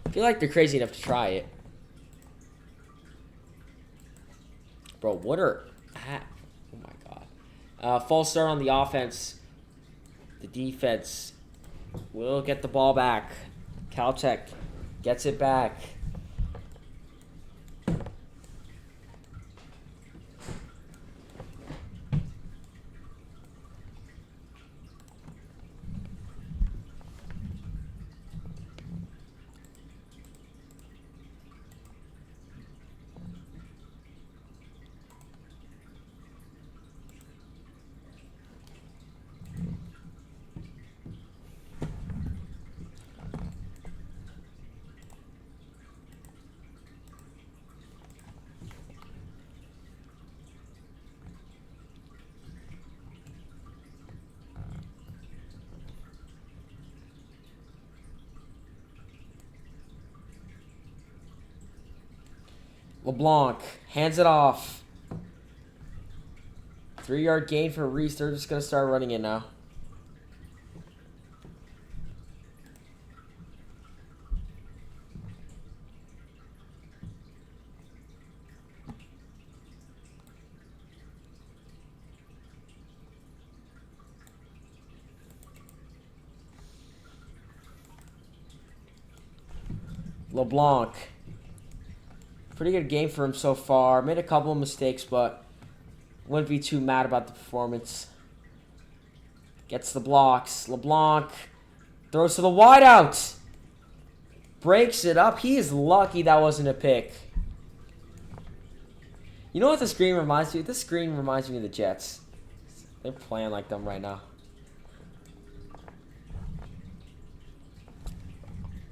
I feel like they're crazy enough to try it. Bro, what are... Oh, my God. False start on the offense. The defense will get the ball back. Caltech gets it back. LeBlanc hands it off. 3-yard gain for Reese. They're just going to start running it now. LeBlanc. Pretty good game for him so far. Made a couple of mistakes, but wouldn't be too mad about the performance. Gets the blocks. LeBlanc throws to the wideout. Breaks it up. He is lucky that wasn't a pick. You know what the screen reminds me of? This screen reminds me of the Jets. They're playing like them right now.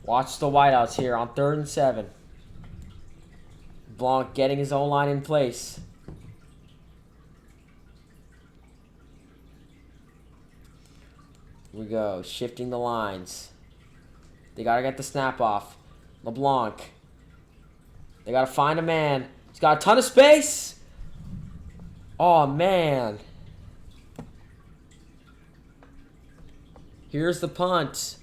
Watch the wideouts here on 3rd and 7. Blanc getting his own line in place. Here we go. Shifting the lines. They got to get the snap off. LeBlanc. They got to find a man. He's got a ton of space. Oh, man. Here's the punt.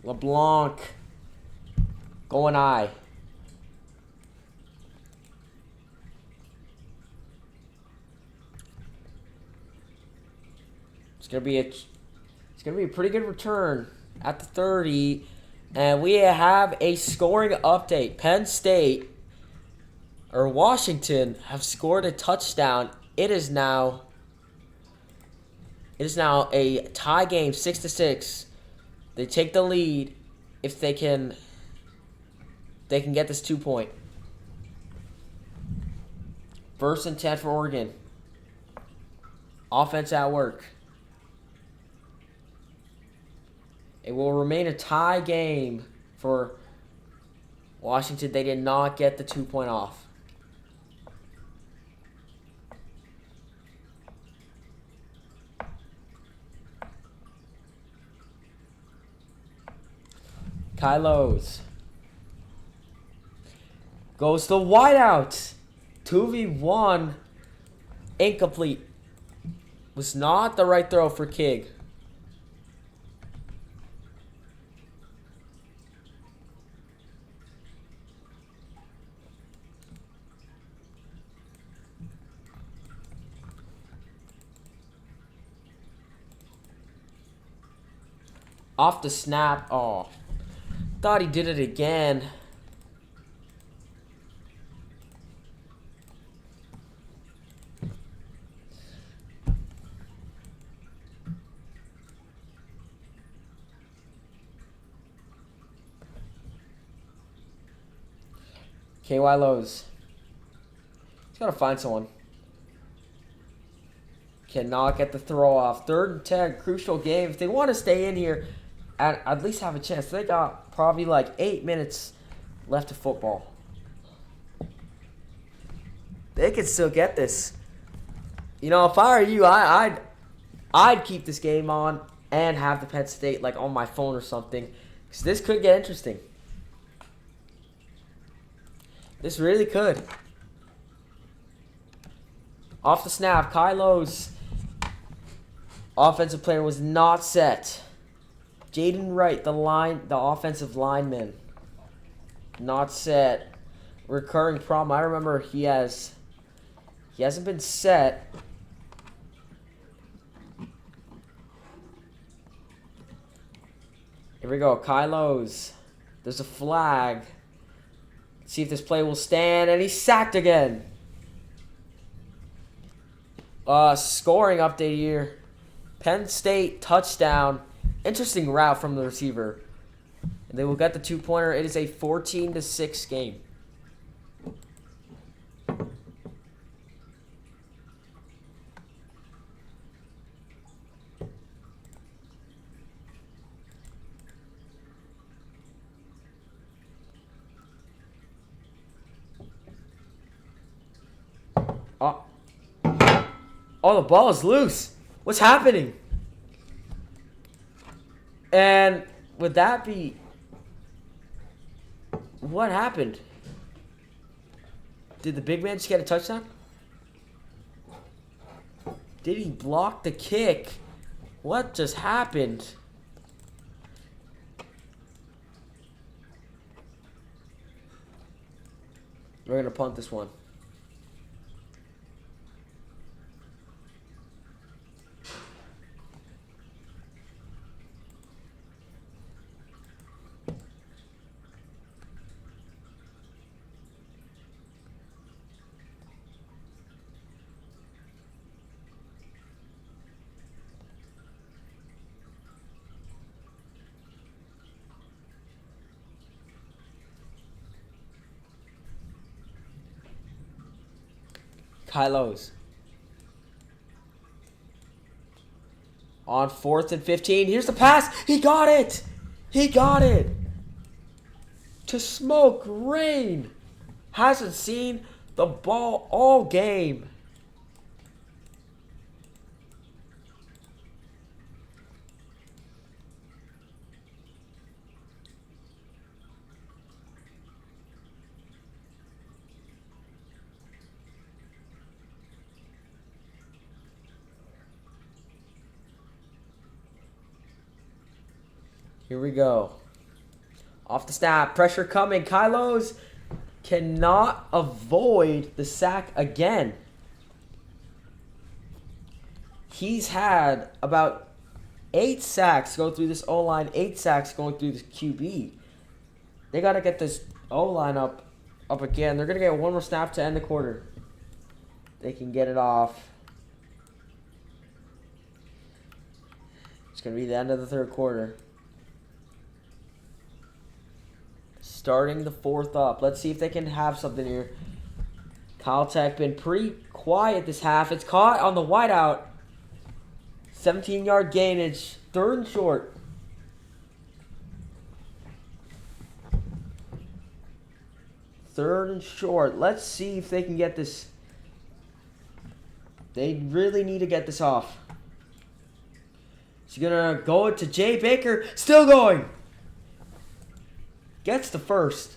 LeBlanc going high. It's gonna be a pretty good return at the 30, and we have a scoring update. Penn State or Washington have scored a touchdown. It is now a tie game, 6-6. They take the lead if they can get this 2-point. 1st and 10 for Oregon. Offense at work. It will remain a tie game for Washington. They did not get the 2-point off. Kylos goes to wideout. 2v1. Incomplete. Was not the right throw for King. Off the snap. Oh. Thought he did it again. KY Lowe's. He's got to find someone. Cannot get the throw off. 3rd and 10. Crucial game. If they want to stay in here and at least have a chance, they got probably like 8 minutes left of football. They could still get this. You know, if I were you, I'd keep this game on and have the Penn State like on my phone or something, because this could get interesting. This really could. Off the snap, Kylo's offensive player was not set. Jaden Wright, the offensive lineman, not set. Recurring problem. I remember he hasn't been set. Here we go. Kylo's. There's a flag. Let's see if this play will stand, and he's sacked again. Scoring update here. Penn State touchdown. Interesting route from the receiver. And they will get the 2-pointer. It is a 14-6 game. Oh, the ball is loose. What's happening? And would that be... What happened? Did the big man just get a touchdown? Did he block the kick? What just happened? We're going to punt this one. Kylo's. On 4th and 15. Here's the pass. He got it. He got it. To Smoke Rain. Hasn't seen the ball all game. Here we go. Off the snap. Pressure coming. Kylo's cannot avoid the sack again. He's had about 8 sacks go through this O-line. 8 sacks going through this QB. They got to get this O-line up again. They're going to get one more snap to end the quarter. They can get it off. It's going to be the end of the third quarter. Starting the 4th up. Let's see if they can have something here. Caltech been pretty quiet this half. It's caught on the wideout. 17-yard gainage. 3rd and short. Third and short. Let's see if they can get this. They really need to get this off. She's going to go to Jay Baker. Still going. Gets the first.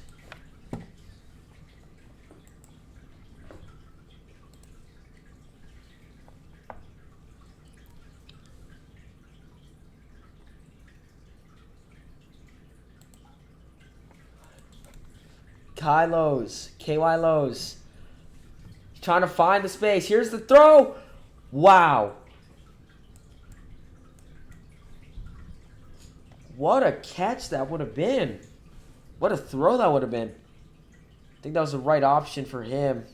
KY Lowe's. Trying to find the space. Here's the throw. Wow. What a catch that would have been. What a throw that would have been. I think that was the right option for him.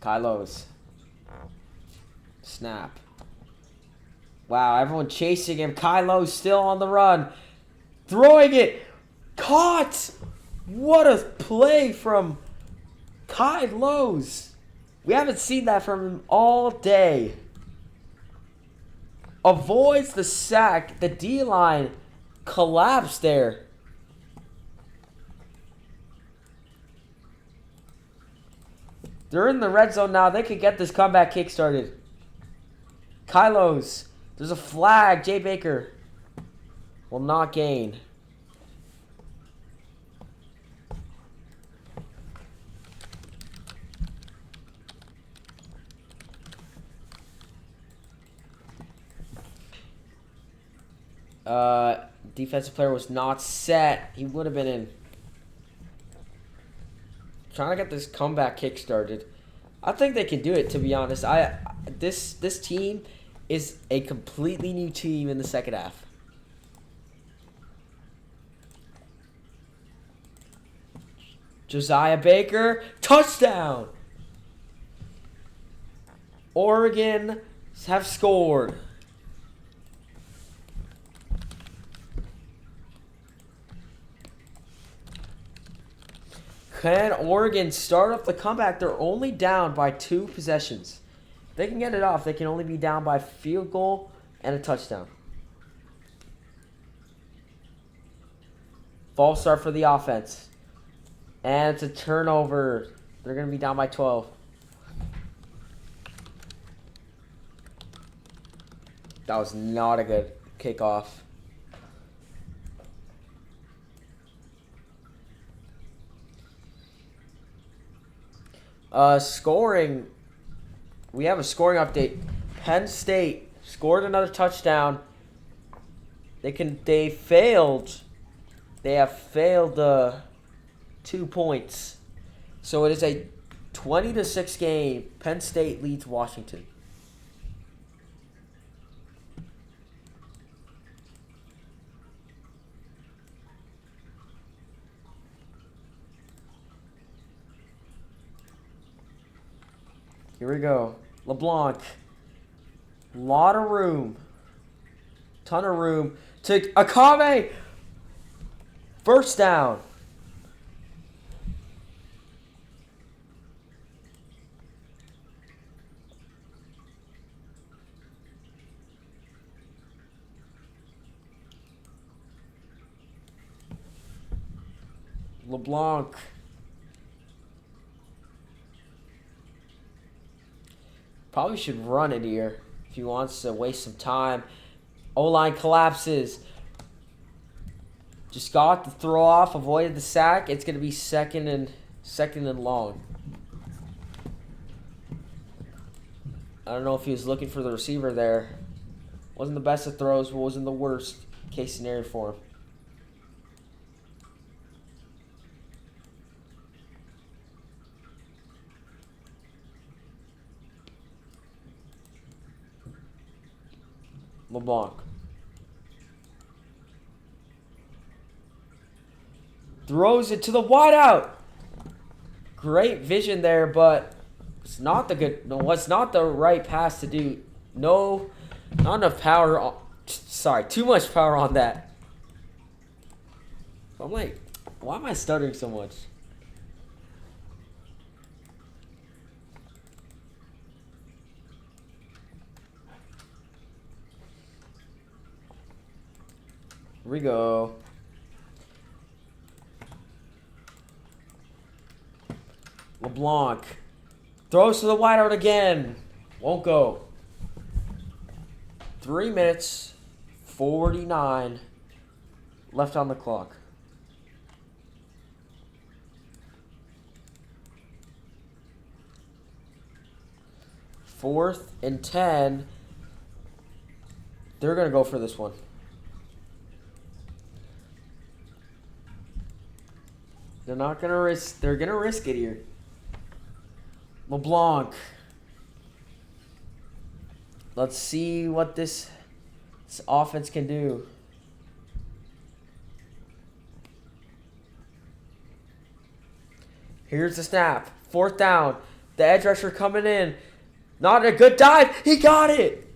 Kylo's. Snap. Wow, everyone chasing him. Kylo's still on the run. Throwing it. Caught. What a play from Kylo's. We haven't seen that from him all day. Avoids the sack. The D-line collapsed there. They're in the red zone now. They could get this comeback kick started. Kylos. There's a flag. Jay Baker will not gain. Defensive player was not set. He would have been in. Trying to get this comeback kick started. I think they can do it, to be honest. This team is a completely new team in the second half. Josiah Baker, touchdown! Oregon have scored. Can Oregon start up the comeback? They're only down by 2 possessions. If they can get it off, they can only be down by field goal and a touchdown. False start for the offense. And it's a turnover. They're going to be down by 12. That was not a good kickoff. Scoring. We have a scoring update. Penn State scored another touchdown. They have failed 2 points. So it is a 20-6 game. Penn State leads Washington. Here we go. LeBlanc. Lot of room. Ton of room. To Akame. First down. LeBlanc. Probably should run it here if he wants to waste some time. O-line collapses. Just got the throw off, avoided the sack. It's going to be second and long. I don't know if he was looking for the receiver there. Wasn't the best of throws, but wasn't the worst case scenario for him. LeBlanc. Throws it to the wideout. Great vision there, but it's not the good. No, it's not the right pass to do. No, not enough power. Sorry, too much power on that. I'm like, why am I stuttering so much? Here we go. LeBlanc throws to the wideout again. Won't go. 3 minutes, 49 left on the clock. Fourth and 10. They're going to go for this one. They're not going to risk. They're going to risk it here. LeBlanc. Let's see what this offense can do. Here's the snap. 4th down. The edge rusher coming in. Not a good dive. He got it.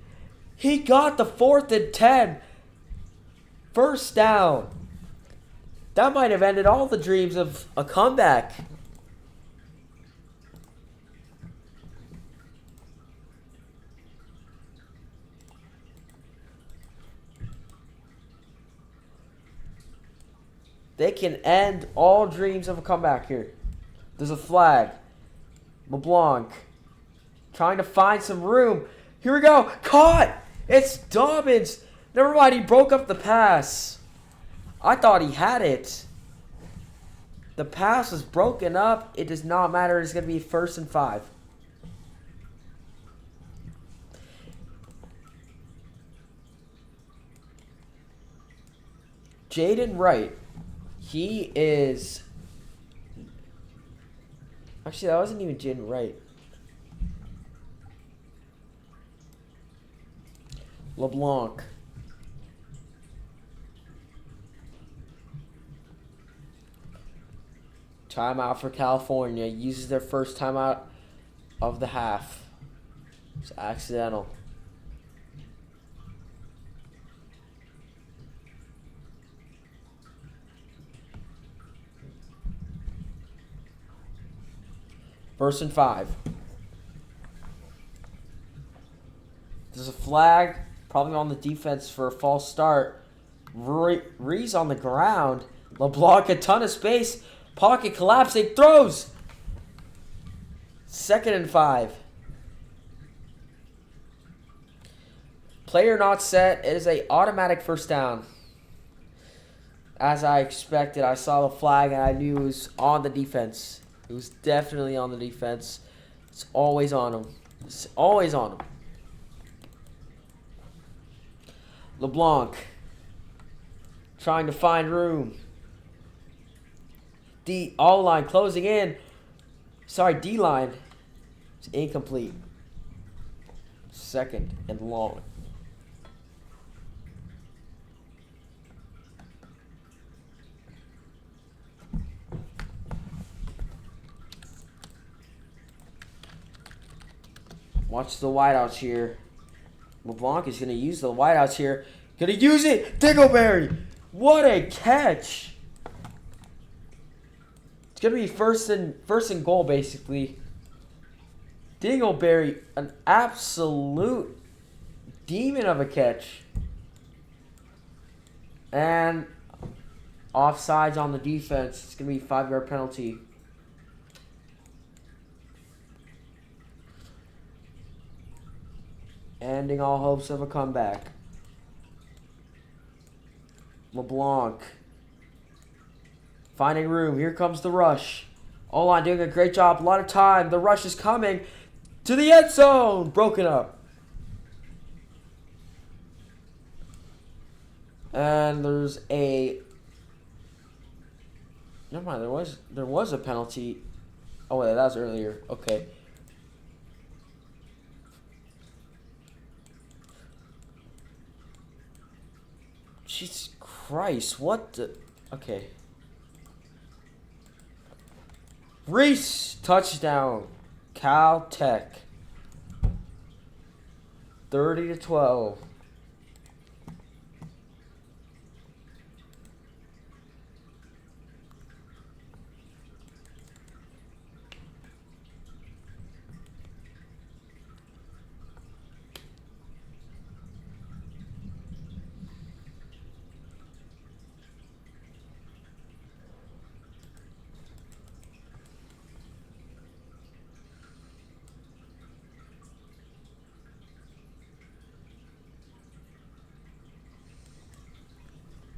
He got the 4th and 10. First down. That might have ended all the dreams of a comeback. They can end all dreams of a comeback here. There's a flag. LeBlanc trying to find some room. Here we go. Caught! It's Dobbins. Never mind, he broke up the pass. I thought he had it. The pass was broken up. It does not matter. It's going to be 1st and 5. Jaden Wright. He is... Actually, that wasn't even Jaden Wright. LeBlanc. Timeout for California. Uses their first timeout of the half. It's accidental. First and 5. There's a flag, probably on the defense for a false start. Reese on the ground. LeBlanc, a ton of space. Pocket collapsing. Throws. 2nd and 5. Player not set. It is a automatic first down. As I expected, I saw the flag and I knew it was on the defense. It was definitely on the defense. It's always on him. It's always on him. LeBlanc trying to find room. O-line closing in. Sorry, D-line. It's incomplete. 2nd and long. Watch the wideouts here. LeBlanc is going to use the wideouts here. Going to use it. Dingleberry. What a catch. It's going to be first and goal, basically. Dingleberry, an absolute demon of a catch. And offsides on the defense. It's going to be a 5-yard penalty. Ending all hopes of a comeback. LeBlanc finding room. Here comes the rush. O-line doing a great job. A lot of time. The rush is coming to the end zone. Broken up. And there's a... Never mind. There was a penalty. Oh, wait, that was earlier. Okay. Jesus Christ, what the... Okay. Reese, touchdown. Cal Tech. 30-12.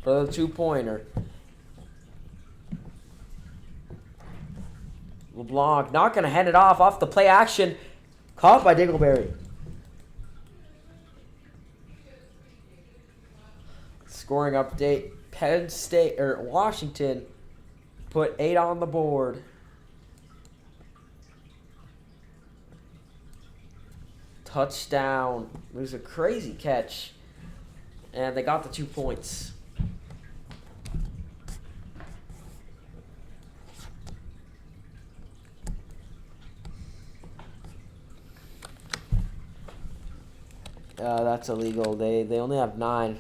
For the 2-pointer. LeBlanc not going to hand it off the play action. Caught by Dingleberry. Scoring update. Penn State, or Washington, put 8 on the board. Touchdown. It was a crazy catch. And they got the 2 points. That's illegal. They only have 9.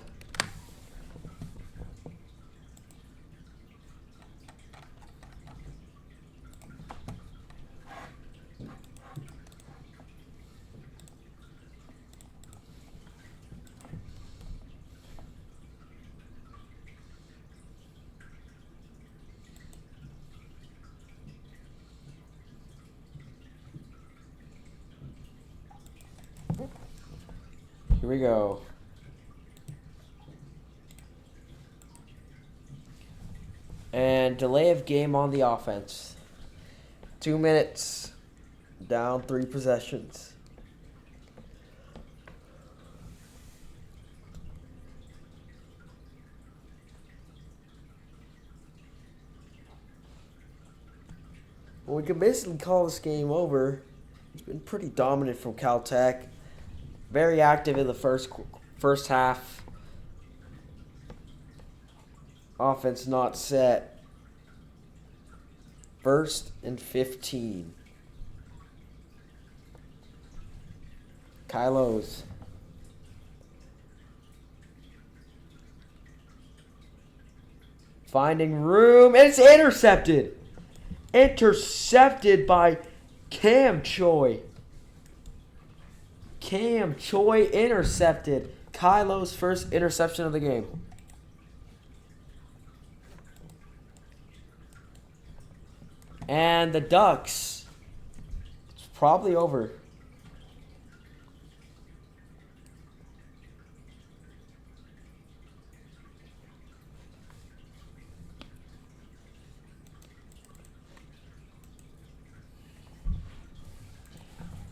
Here we go. And delay of game on the offense. 2 minutes. Down 3 possessions. Well, we can basically call this game over. It's been pretty dominant from Caltech. Very active in the first half. Offense not set. 1st and 15. Kylos. Finding room. And it's intercepted. Intercepted by Cam Choi. Cam Choi intercepted. Kylo's first interception of the game. And the Ducks. It's probably over.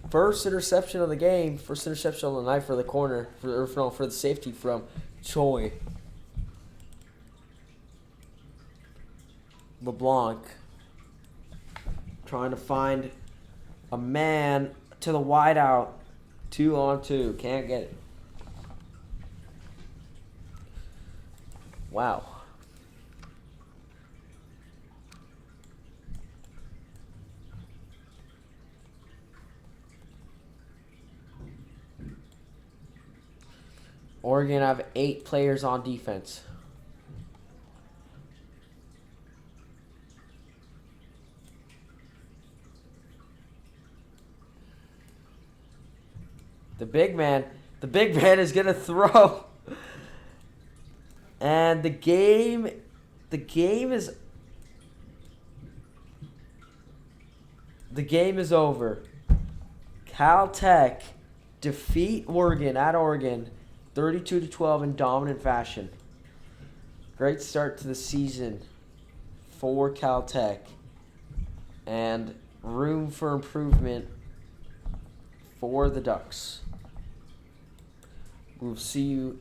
First interception of the game. First interception on the night for the corner. For the safety from Choi. LeBlanc. Trying to find a man to the wideout. 2-on-2. Can't get it. Wow. Oregon have 8 players on defense. The big man is going to throw. And the game is over. Caltech defeat Oregon at Oregon 32-12 in dominant fashion. Great start to the season for Caltech. And room for improvement for the Ducks. We will see you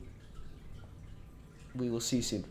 soon.